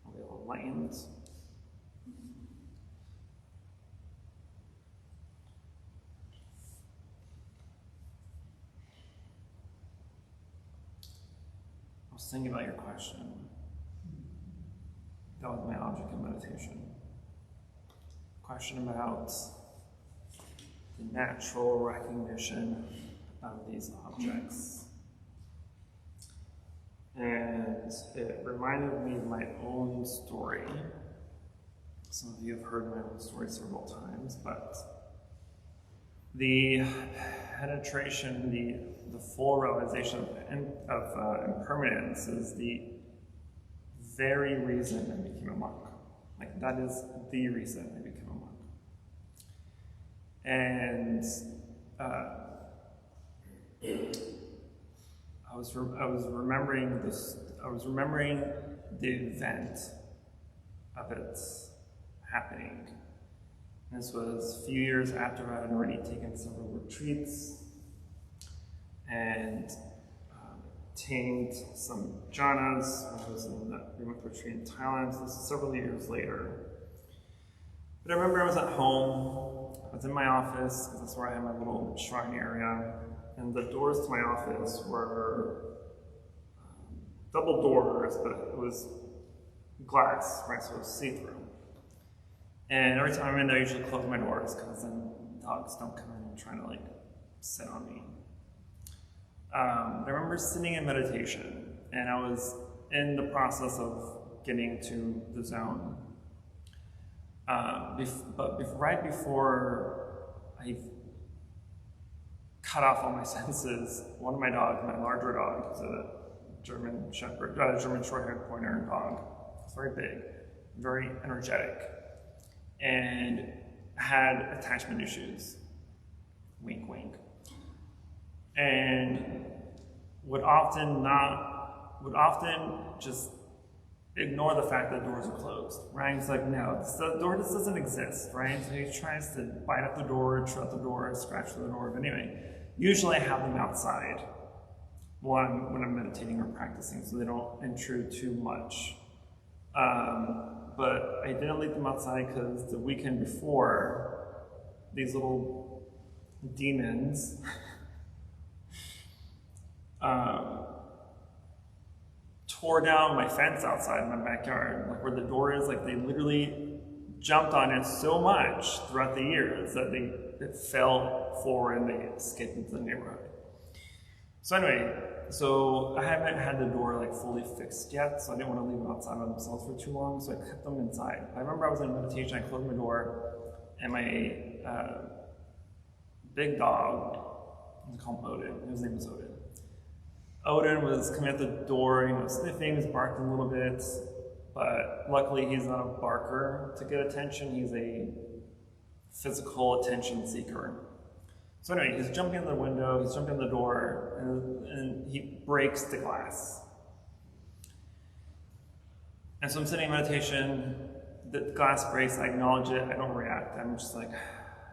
S1: Are we all enlightened? I was thinking about your question. That was my object of meditation. Question about the natural recognition of these objects. And it reminded me of my own story. Some of you have heard my own story several times, but the penetration, the full realization of impermanence is the very reason I became a monk. Like, that is the reason I became a monk. And I was remembering this. I was remembering the event of its happening. This was a few years after I had already taken several retreats and tamed some jhanas. I was in that retreat in Thailand. So this is several years later. But I remember I was at home. I was in my office, because that's where I had my little shrine area. And the doors to my office were double doors, but it was glass, right? So it was see-through. And every time I'm in there, I usually close my doors, because then dogs don't come in and try to like sit on me. I remember sitting in meditation, and I was in the process of getting to the zone. Right before I cut off all my senses, one of my dogs, my larger dog, is a German Shepherd, German short-haired pointer dog. It's very big, very energetic, and had attachment issues. Wink, wink. And would often just ignore the fact that doors are closed, right? It's like, no, the door just doesn't exist, right? So he tries to bite at the door, shut the door, scratch the door. But anyway, usually I have them outside when I'm meditating or practicing, so they don't intrude too much. But I didn't leave them outside because the weekend before, these little demons tore down my fence outside my backyard, like where the door is. Like, they literally jumped on it so much throughout the years that it fell forward and they escaped into the neighborhood. So anyway, so I haven't had the door like fully fixed yet, so I didn't want to leave them outside by themselves for too long, so I kept them inside. I remember I was in meditation, I closed my door, and my big dog, we call him Odin, his name was Odin. Odin was coming at the door, he was sniffing, he was barking a little bit, but luckily he's not a barker to get attention, he's a physical attention seeker. So anyway, he's jumping in the window, he's jumping in the door, and he breaks the glass. And so I'm sitting in meditation, the glass breaks, I acknowledge it, I don't react. I'm just like,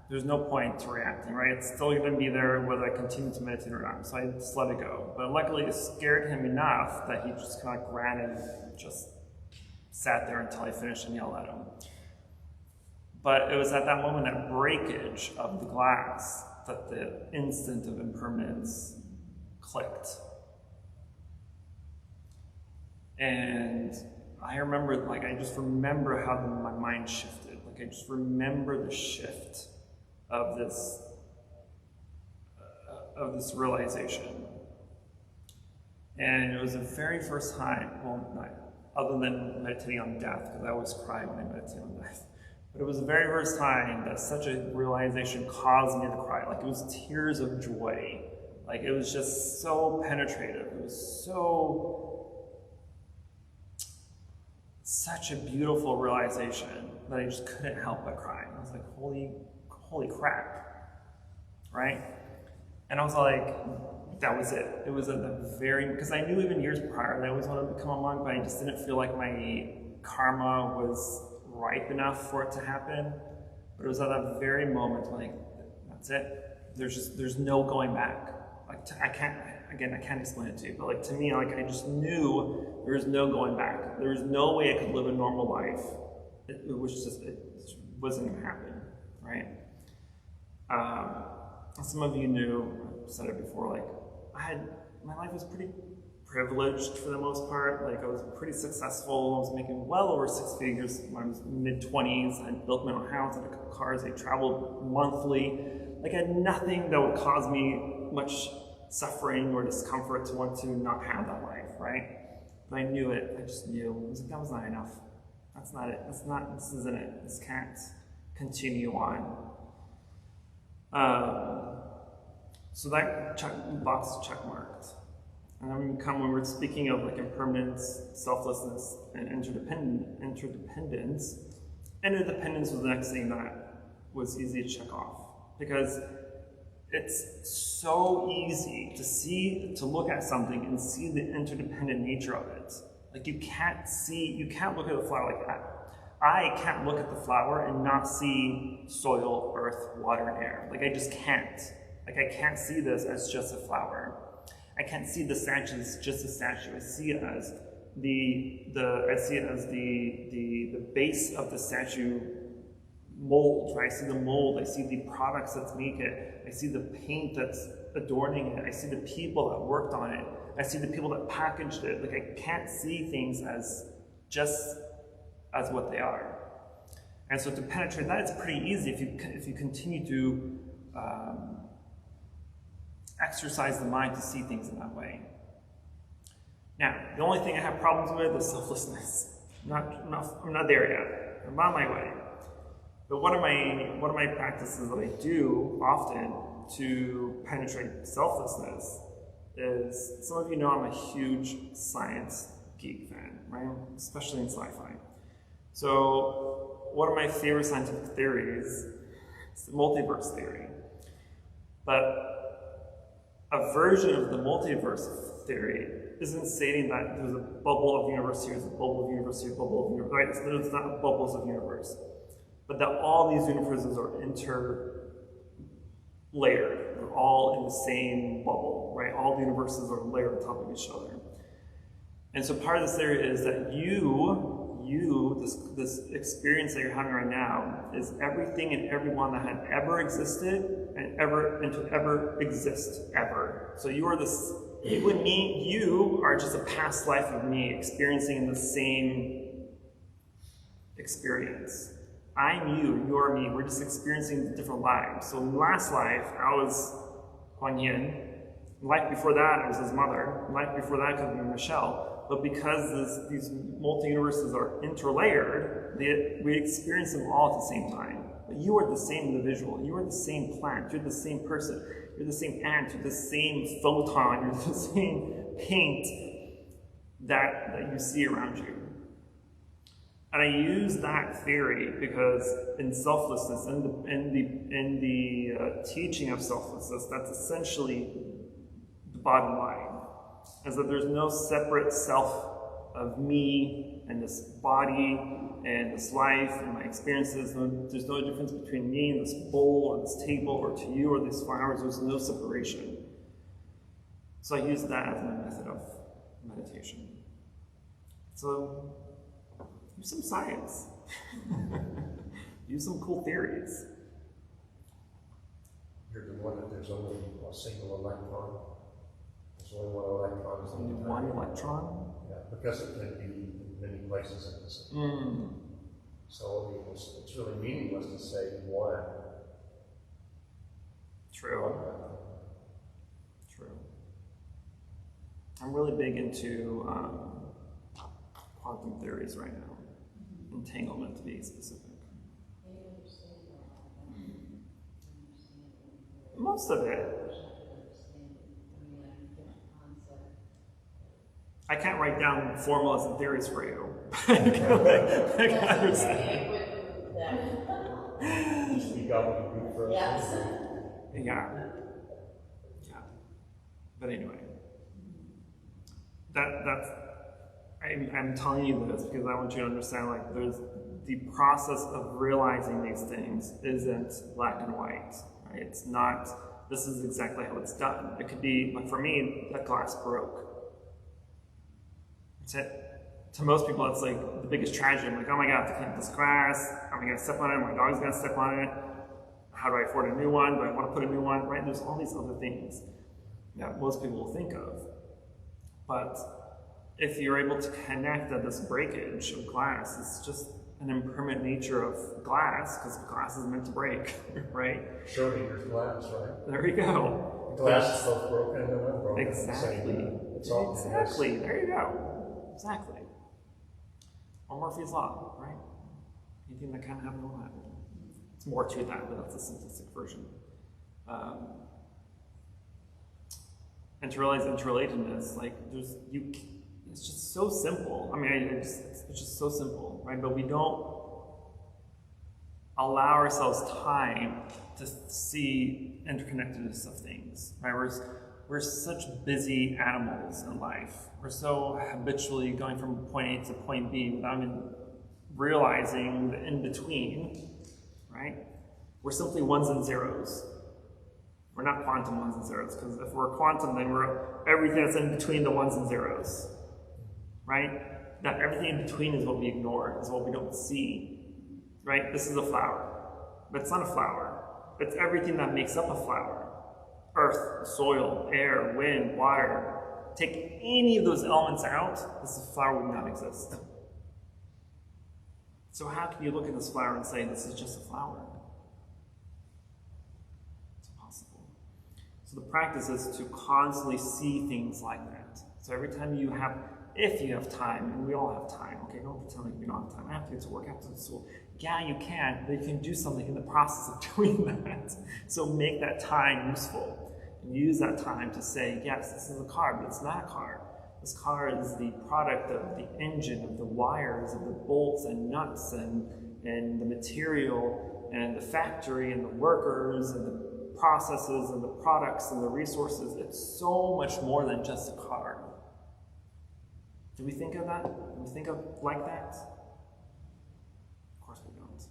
S1: there's no point to reacting, right? It's still gonna be there whether I continue to meditate or not. So I just let it go. But luckily it scared him enough that he just kind of ran and just sat there until I finished and yelled at him. But it was at that moment, that breakage of the glass, that the instant of impermanence clicked. And I remember, like, I just remember how my mind shifted. Like, I just remember the shift of this realization. And it was the very first time, well, not, other than meditating on death, because I always cry when I meditate on death. But it was the very first time that such a realization caused me to cry. Like, it was tears of joy. Like, it was just so penetrative. It was such a beautiful realization that I just couldn't help but cry. I was like, holy crap, right? And I was like, that was it. It was at the very, because I knew even years prior that I always wanted to become a monk, but I just didn't feel like my karma was ripe enough for it to happen. But it was at that very moment, like, that's it. There's no going back. I can't explain it to you, but like to me, like I just knew there was no going back. There was no way I could live a normal life. It wasn't gonna happen, right? Some of you knew, I've said it before, like my life was pretty privileged for the most part. Like I was pretty successful. I was making well over 6 figures when I was mid-20s. I built my own house, I had a couple cars, I traveled monthly. Like I had nothing that would cause me much suffering or discomfort to want to not have that life, right? But I knew it. I just knew. I was like, that was not enough. That's not it. This isn't it. This can't continue on. So that box is check marked. And then when we're speaking of like impermanence, selflessness, and interdependence was the next thing that was easy to check off. Because it's so easy to look at something and see the interdependent nature of it. Like you can't look at a flower like that. I can't look at the flower and not see soil, earth, water, and air. Like I just can't. Like I can't see this as just a flower. I can't see the statue as just a statue. I see it as the base of the statue mold, right? I see the mold, I see the products that make it, I see the paint that's adorning it, I see the people that worked on it, I see the people that packaged it. Like I can't see things as just as what they are. And so to penetrate that, it's pretty easy if you continue to exercise the mind to see things in that way. Now, the only thing I have problems with is selflessness. I'm not there yet. I'm on my way. But one of my practices that I do often to penetrate selflessness is, some of you know I'm a huge science geek fan, right? Especially in sci-fi. So one of my favorite scientific theories is the multiverse theory. But a version of the multiverse theory isn't stating that there's a bubble of universe here, there's a bubble of universe here, bubble of universe, right? So there's not bubbles of universe. But that all these universes are interlayered. They're all in the same bubble, right? All the universes are layered on top of each other. And so part of this theory is that this experience that you're having right now is everything and everyone that had ever existed and to ever exist ever. So you are you and me, you are just a past life of me experiencing the same experience. I'm you, you're me, we're just experiencing different lives. So in last life, I was Quang. Life before that, I was his mother. Life before that could be Michelle. But because these multi-universes are interlayered, we experience them all at the same time. But you are the same individual, you are the same plant, you're the same person, you're the same ant, you're the same photon, you're the same paint that you see around you. And I use that theory because in selflessness, in the teaching of selflessness, that's essentially the bottom line. Is that there's no separate self of me and this body and this life and my experiences. There's no difference between me and this bowl or this table or to you or these flowers. There's no separation. So I use that as my method of meditation. So use some science. Use some cool theories.
S2: You're the one that there's only a single electron. There's only one electron.
S1: Only one electron?
S2: Yeah, because it can be in many places in the system. So I mean, it's really meaningless to say one.
S1: True. True. I'm really big into quantum theories right now. Entanglement, to be specific. Most of it. I can't write down formulas and theories for you. I can understand.
S2: You speak out with the group first.
S7: Yes.
S1: Yeah. But anyway, I'm telling you this because I want you to understand, like, there's the process of realizing these things isn't black and white. Right? It's not this is exactly how it's done. It could be, like for me, that glass broke. That's it. To most people, it's like the biggest tragedy. I'm like, oh my God, I have to clean up this glass. I'm gonna step on it. My dog's gonna step on it. How do I afford a new one? Do I want to put a new one? Right? There's all these other things that most people will think of. But if you're able to connect that this breakage of glass is just an impermanent nature of glass, because glass is meant to break, right?
S2: Showing your glass, right?
S1: There you go.
S2: The glass is both broken and unbroken.
S1: Exactly.
S2: It's all
S1: Exactly. There you go. Exactly. Or Murphy's Law, right? Anything that can happen will happen. It's more to that, but that's a simplistic version. And to realize interrelatedness, like it's just so simple. I mean, it's just so simple, right? But we don't allow ourselves time to see interconnectedness of things, right? We're such busy animals in life. We're so habitually going from point A to point B without even realizing the in-between, right? We're simply ones and zeros. We're not quantum ones and zeros, because if we're quantum, then we're everything that's in between the ones and zeros, right? That everything in between is what we ignore, is what we don't see, right? This is a flower, but it's not a flower. It's everything that makes up a flower. Earth, soil, air, wind, water. Take any of those elements out, this flower would not exist. So how can you look at this flower and say this is just a flower? It's impossible. So the practice is to constantly see things like that. So every time you have, if you have time, and we all have time, okay, don't pretend like you don't have time. I have to get to work, I have to go to school. Yeah, you can, but you can do something in the process of doing that. So make that time useful. And use that time to say, yes, this is a car, but it's not a car. This car is the product of the engine, of the wires, of the bolts and nuts, and the material, and the factory, and the workers, and the processes, and the products, and the resources. It's so much more than just a car. Do we think of that? Do we think of like that? Of course we don't.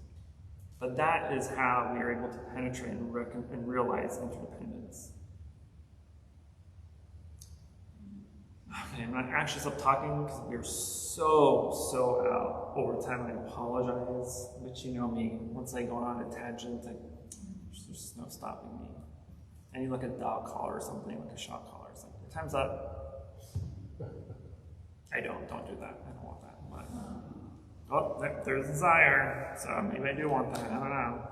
S1: But that is how we are able to penetrate and realize interdependence. Okay, I'm going to actually stop talking because we are so out over time. I apologize, but you know me. Once I go on a tangent, there's just no stopping me. And you look at a dog collar or something, like a shop collar or something. Time's up. I don't do that. I don't want that. But, oh, there's a desire. So maybe I do want that. I don't know.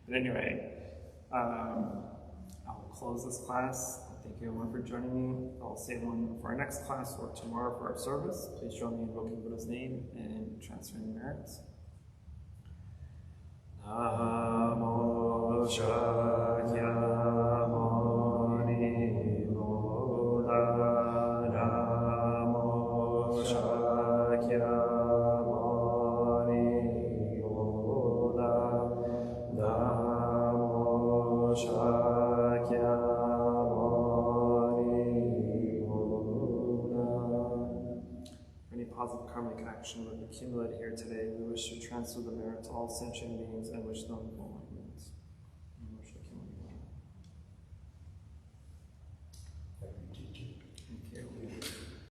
S1: But anyway, I'll close this class. Thank you everyone for joining me. I'll say one for our next class or tomorrow for our service. Please join me in invoking Buddha's name and transferring merits. Namo Shakyamuni Buddha. Namo Shakyamuni Buddha. Namo Shakyamuni. Positive karmic action we've accumulated here today, we wish to transfer the merit to all sentient beings and wish them